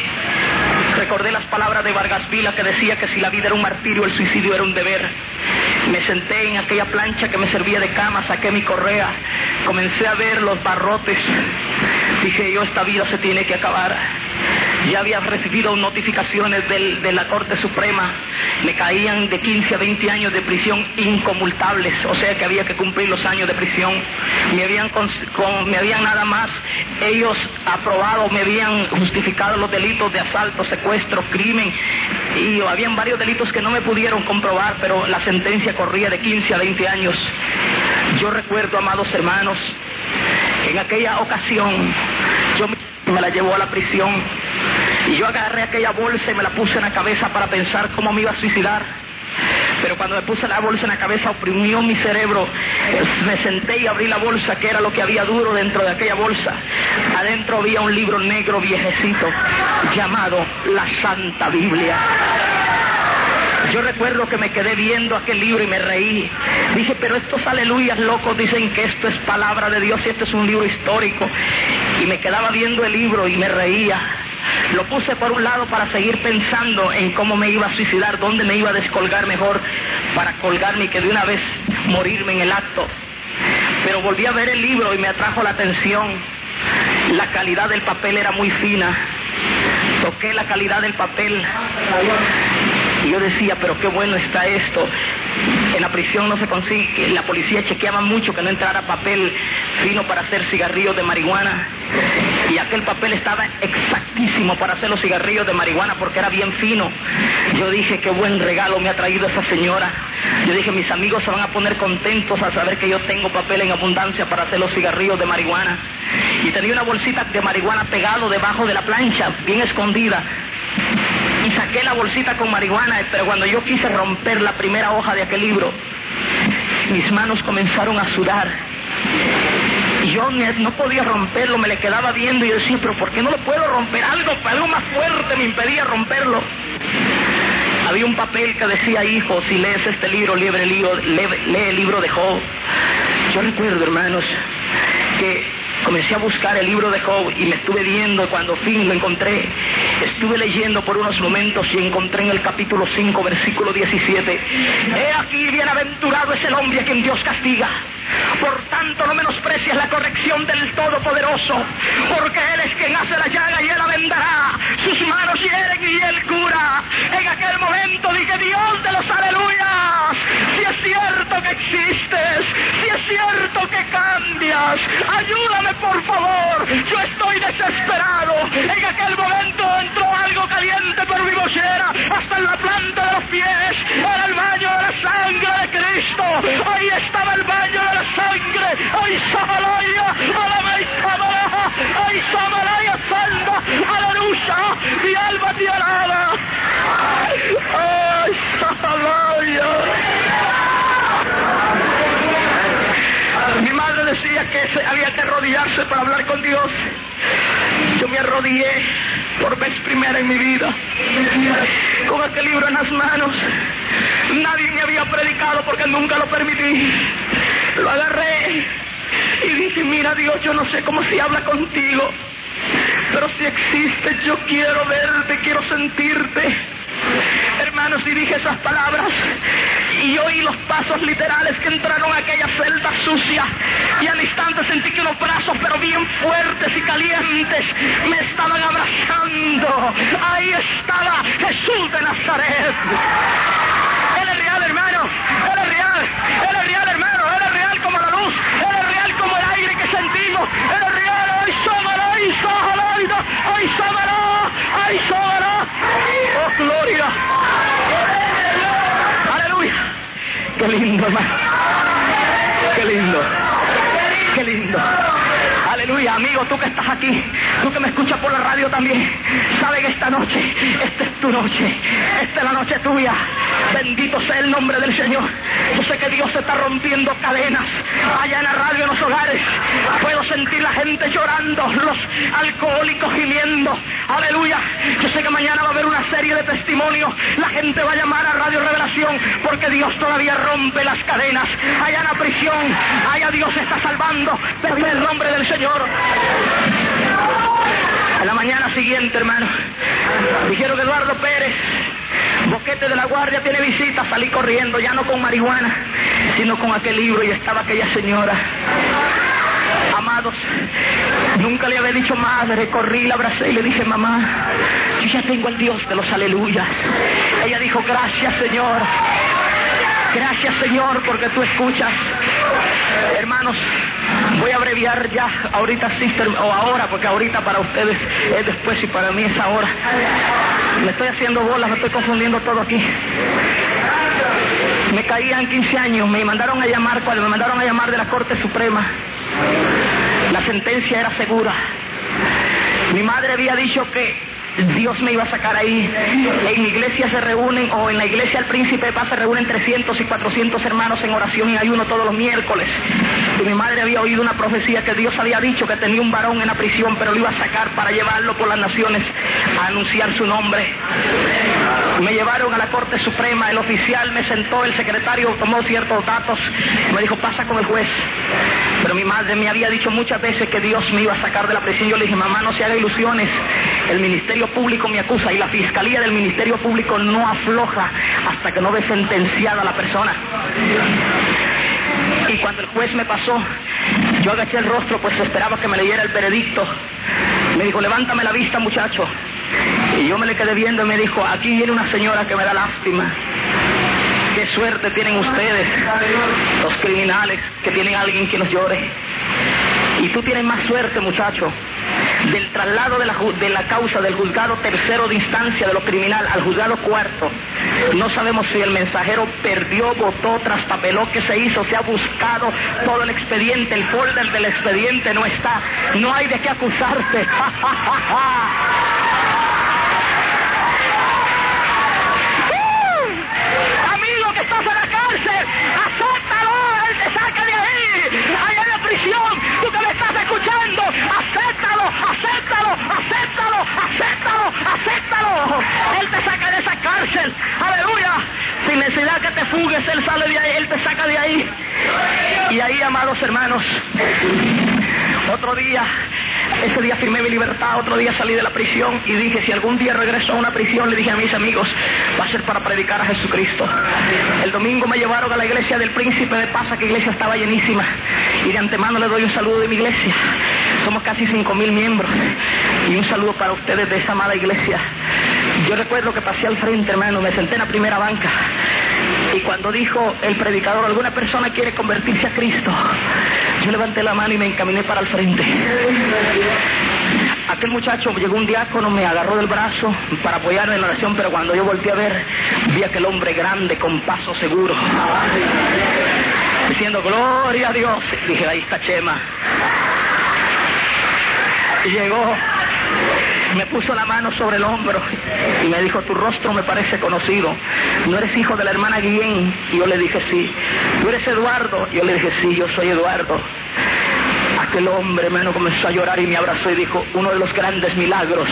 recordé las palabras de Vargas Vila que decía que si la vida era un martirio, el suicidio era un deber. Me senté en aquella plancha que me servía de cama, saqué mi correa, comencé a ver los barrotes. Dije yo, esta vida se tiene que acabar. Ya había recibido notificaciones de la Corte Suprema, me caían de 15 a 20 años de prisión inconmutables, o sea que había que cumplir los años de prisión. Me habían nada más ellos aprobado, me habían justificado los delitos de asalto, secuestro, crimen, y habían varios delitos que no me pudieron comprobar, pero la sentencia corría de 15 a 20 años. Yo recuerdo, amados hermanos, en aquella ocasión, yo me la llevó a la prisión y yo agarré aquella bolsa y me la puse en la cabeza para pensar cómo me iba a suicidar. Pero cuando me puse la bolsa en la cabeza, oprimió mi cerebro. Me senté y abrí la bolsa, que era lo que había duro dentro de aquella bolsa. Adentro había un libro negro viejecito llamado la Santa Biblia. Yo recuerdo que me quedé viendo aquel libro y me reí. Dije, pero estos aleluyas locos dicen que esto es palabra de Dios y este es un libro histórico. Y me quedaba viendo el libro y me reía. Lo puse por un lado para seguir pensando en cómo me iba a suicidar, dónde me iba a descolgar mejor para colgarme y que de una vez morirme en el acto. Pero volví a ver el libro y me atrajo la atención. La calidad del papel era muy fina. Toqué la calidad del papel y yo decía, pero qué bueno está esto. En la prisión no se consigue, la policía chequeaba mucho que no entrara papel fino para hacer cigarrillos de marihuana, y aquel papel estaba exactísimo para hacer los cigarrillos de marihuana porque era bien fino. Yo dije, qué buen regalo me ha traído esa señora. Yo dije, mis amigos se van a poner contentos al saber que yo tengo papel en abundancia para hacer los cigarrillos de marihuana. Y tenía una bolsita de marihuana pegado debajo de la plancha, bien escondida. Y saqué la bolsita con marihuana, pero cuando yo quise romper la primera hoja de aquel libro, mis manos comenzaron a sudar. Y yo no podía romperlo, me le quedaba viendo y yo decía, pero ¿por qué no lo puedo romper? Algo más fuerte me impedía romperlo. Había un papel que decía, hijo, si lees este libro, lee el libro de Job. Yo recuerdo, hermanos, que comencé a buscar el libro de Job y me estuve viendo. Cuando fin lo encontré, estuve leyendo por unos momentos y encontré en el capítulo 5, versículo 17: he aquí, bienaventurado es el hombre a quien Dios castiga. Por tanto, no menosprecies la corrección del Todopoderoso, porque Él es quien hace la llaga y Él la vendará. Sus manos hieren y Él cura. En aquel momento dije, Dios de los aleluyas, si es cierto que existes, si es cierto que cambias, ayúdame por favor, yo estoy desesperado. En aquel momento entró algo caliente por mi mollera hasta en la planta de los pies. Era el baño de la sangre de Cristo. Ahí estaba el baño de la sangre. ¡Ay, Samalaya! ¡Alamay, Samalaja! ¡Ay, Samalaya, Sanda! ¡Aleluya! ¡Mi alma te alaba! ¡Ay, Samalaya! Mi madre decía que había que arrodillarse para hablar con Dios. Yo me arrodillé por vez primera en mi vida, con aquel libro en las manos. Nadie me había predicado porque nunca lo permití. Lo agarré y dije: mira Dios, yo no sé cómo se habla contigo, pero si existes, yo quiero verte, quiero sentirte. Hermanos, y dije esas palabras y oí los pasos literales que entraron a aquella celda sucia, y al instante sentí que unos brazos, pero bien fuertes y calientes, me estaban abrazando. Ahí estaba Jesús de Nazaret. Él es real, hermano. Él es real. Él es real, hermano. Él es real como la luz. Él es real como el aire que sentimos. Él es real. Hoy sómalo, hoy sómalo, hoy sómalo, hoy sómalo. Oh, gloria. Aleluya. Qué lindo, hermano. Qué lindo. Qué lindo. Aleluya, amigo, tú que estás aquí, tú que me escuchas por la radio también, sabe que esta noche, esta es tu noche, esta es la noche tuya. Bendito sea el nombre del Señor. Yo sé que Dios está rompiendo cadenas allá en la radio, en los hogares. Puedo sentir la gente llorando, los alcohólicos gimiendo. Aleluya. Yo sé que mañana va a haber una serie de testimonios. La gente va a llamar a Radio Revelación porque Dios todavía rompe las cadenas. Allá en la prisión, allá Dios está salvando. Pero en el nombre del Señor. En la mañana siguiente, hermano, dijeron: Eduardo Pérez, Boquete de la Guardia tiene visita. Salí corriendo, ya no con marihuana, sino con aquel libro, y estaba aquella señora. Amados, nunca le había dicho madre. Corrí, la abracé y le dije: mamá, yo ya tengo al Dios de los aleluyas. Ella dijo: gracias, Señor. Gracias, Señor, porque tú escuchas. Hermanos, voy a abreviar ya, ahorita, sister, o ahora, porque ahorita para ustedes es después y para mí es ahora. Me estoy haciendo bolas, me estoy confundiendo todo aquí. Me caían 15 años, me mandaron a llamar, cuando me mandaron a llamar de la Corte Suprema, la sentencia era segura. Mi madre había dicho que Dios me iba a sacar ahí. En mi iglesia se reúnen, o en la iglesia del Príncipe de Paz se reúnen 300 y 400 hermanos en oración y ayuno todos los miércoles. Y mi madre había oído una profecía que Dios había dicho que tenía un varón en la prisión, pero lo iba a sacar para llevarlo por las naciones a anunciar su nombre. Me llevaron a la Corte Suprema, el oficial me sentó, el secretario tomó ciertos datos, me dijo: pasa con el juez. Pero mi madre me había dicho muchas veces que Dios me iba a sacar de la prisión. Yo le dije: mamá, no se haga ilusiones, el Ministerio Público me acusa y la Fiscalía del Ministerio Público no afloja hasta que no ve sentenciada a la persona. Y cuando el juez me pasó, yo agaché el rostro, pues esperaba que me leyera el veredicto. Me dijo: levántame la vista, muchacho. Y yo me le quedé viendo y me dijo: aquí viene una señora que me da lástima. Qué suerte tienen ustedes, los criminales, que tienen a alguien que los llore. Y tú tienes más suerte, muchacho. Del traslado de la causa del juzgado tercero de instancia de lo criminal al juzgado cuarto, no sabemos si el mensajero perdió, votó, traspapeló, qué se hizo, se ha buscado todo el expediente, el folder del expediente no está, no hay de qué acusarte. Amigo que estás en la cárcel, acéptalo, él te saca de ahí, allá en la prisión, tú que me estás escuchando, acéptalo, acéptalo, acéptalo, acéptalo, acéptalo. Él te saca de esa cárcel, aleluya. Sin necesidad que te fugues, Él sale de ahí, Él te saca de ahí. Y ahí, amados hermanos, otro día, ese día firmé mi libertad, otro día salí de la prisión y dije: si algún día regreso a una prisión, le dije a mis amigos, va a ser para predicar a Jesucristo. El domingo me llevaron a la iglesia del Príncipe de Paz, que iglesia estaba llenísima, y de antemano le doy un saludo de mi iglesia. Somos casi 5,000 miembros, y un saludo para ustedes de esa amada iglesia. Yo recuerdo que pasé al frente, hermano, me senté en la primera banca, y cuando dijo el predicador: alguna persona quiere convertirse a Cristo, yo levanté la mano y me encaminé para el frente. Aquel muchacho, llegó un diácono, me agarró del brazo para apoyarme en la oración, pero cuando yo volteé a ver, vi a aquel hombre grande con paso seguro, diciendo: gloria a Dios. Dije: ahí está Chema. Y llegó, me puso la mano sobre el hombro y me dijo: tu rostro me parece conocido, ¿no eres hijo de la hermana Guillén? Y yo le dije: sí. ¿Tú eres Eduardo? Y yo le dije: sí, yo soy Eduardo. Aquel hombre, hermano, comenzó a llorar y me abrazó y dijo: uno de los grandes milagros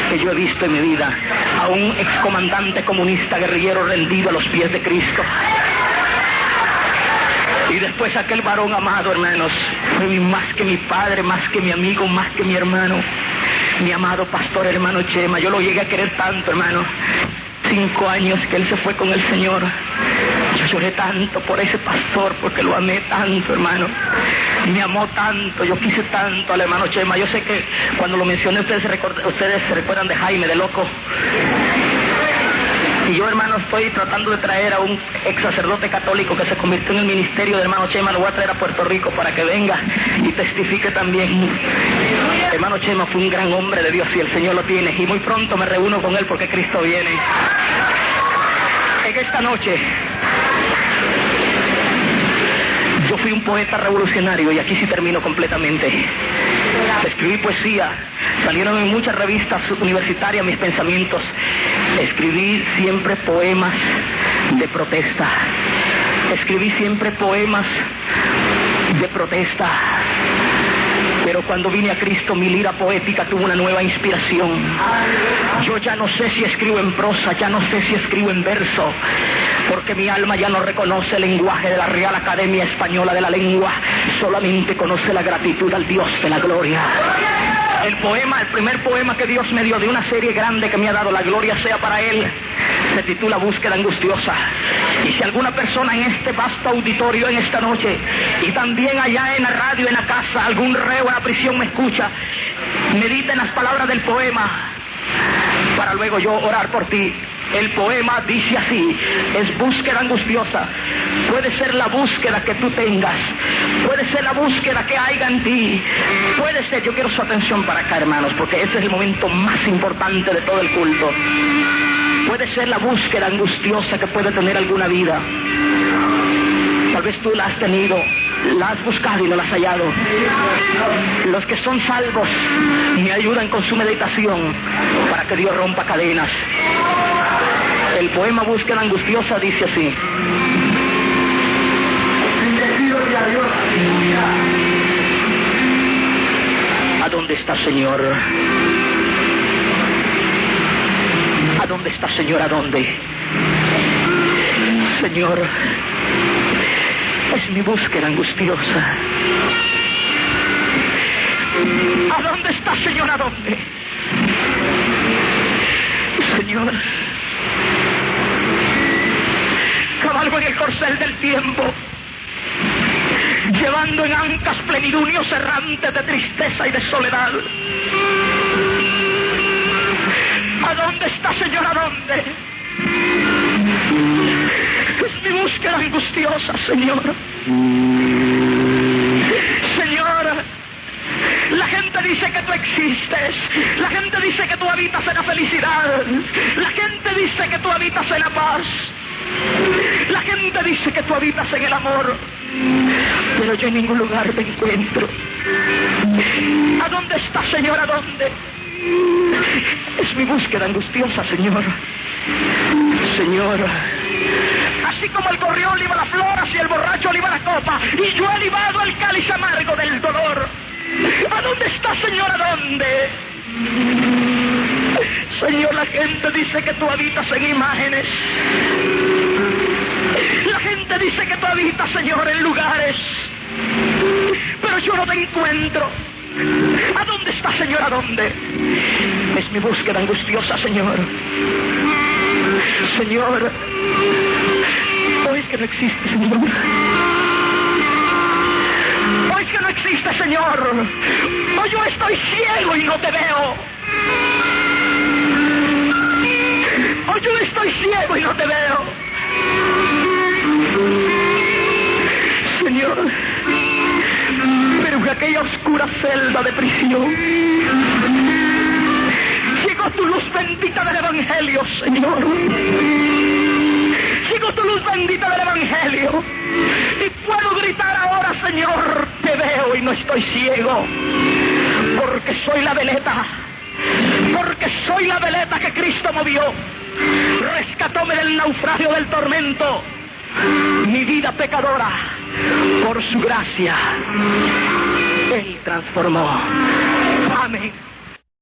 que yo he visto en mi vida, a un excomandante comunista guerrillero rendido a los pies de Cristo. Y después aquel varón amado, hermanos, fue más que mi padre, más que mi amigo, más que mi hermano, mi amado pastor, hermano Chema. Yo lo llegué a querer tanto, hermano. 5 años que él se fue con el Señor. Yo lloré tanto por ese pastor, porque lo amé tanto, hermano. Me amó tanto, yo quise tanto al hermano Chema. Yo sé que cuando lo mencioné ustedes se recuerdan de Jaime, de Loco. Y yo, hermano, estoy tratando de traer a un ex sacerdote católico que se convirtió en el ministerio del hermano Chema. Lo voy a traer a Puerto Rico para que venga y testifique también. Hermano Chema fue un gran hombre de Dios y el Señor lo tiene. Y muy pronto me reúno con él porque Cristo viene. En esta noche, yo fui un poeta revolucionario y aquí sí termino completamente. Escribí poesía, salieron en muchas revistas universitarias mis pensamientos. Escribí siempre poemas de protesta. Escribí siempre poemas de protesta. Pero cuando vine a Cristo, mi lira poética tuvo una nueva inspiración. Yo ya no sé si escribo en prosa, ya no sé si escribo en verso, porque mi alma ya no reconoce el lenguaje de la Real Academia Española de la Lengua, solamente conoce la gratitud al Dios de la gloria. El primer poema que Dios me dio de una serie grande que me ha dado, la gloria sea para Él, se titula Búsqueda Angustiosa. Y si alguna persona en este vasto auditorio en esta noche, y también allá en la radio, en la casa, algún reo en la prisión me escucha, medita en las palabras del poema, para luego yo orar por ti. El poema dice así: es búsqueda angustiosa. Puede ser la búsqueda que tú tengas, puede ser la búsqueda que haya en ti, puede ser, yo quiero su atención para acá, hermanos, porque este es el momento más importante de todo el culto. Puede ser la búsqueda angustiosa que puede tener alguna vida. Tal vez tú la has tenido, la has buscado y no la has hallado. Los que son salvos me ayudan con su meditación para que Dios rompa cadenas. El poema Búsqueda Angustiosa dice así: ¿a dónde está, Señor? ¿A dónde está, Señor? ¿A dónde? Señor, es mi búsqueda angustiosa. ¿A dónde está, Señor? ¿A dónde? Señor, cabalgo en el corcel del tiempo, llevando en ancas plenilunios errantes de tristeza y de soledad. ¿A dónde está, Señor? ¿A dónde? Es mi búsqueda angustiosa, Señor. Señor, la gente dice que tú existes, la gente dice que tú habitas en la felicidad, la gente dice que tú habitas en la paz, la gente dice que tú habitas en el amor, pero yo en ningún lugar me encuentro. ¿A dónde está, Señor? ¿A dónde? Es mi búsqueda angustiosa, Señor. Señor, así como el gorrión liba la flor, así el borracho liba la copa, y yo he libado el cáliz amargo del dolor. ¿A dónde está, Señor? ¿A dónde? Señor, la gente dice que tú habitas en imágenes. La gente dice que tú habitas, Señor, en lugares, pero yo no te encuentro. ¿A dónde está, Señor? ¿A dónde? Es mi búsqueda angustiosa, Señor. Señor, hoy es que no existe, Señor. Hoy es que no existe, Señor. Hoy yo estoy ciego y no te veo. Hoy yo estoy ciego y no te veo. Señor, pero en aquella oscura celda de prisión llegó tu luz bendita del Evangelio, Señor. Llegó tu luz bendita del Evangelio y puedo gritar ahora, Señor, te veo y no estoy ciego, porque soy la veleta, porque soy la veleta que Cristo movió, rescatóme del naufragio del tormento, mi vida pecadora, por su gracia. Él transformó. Amén.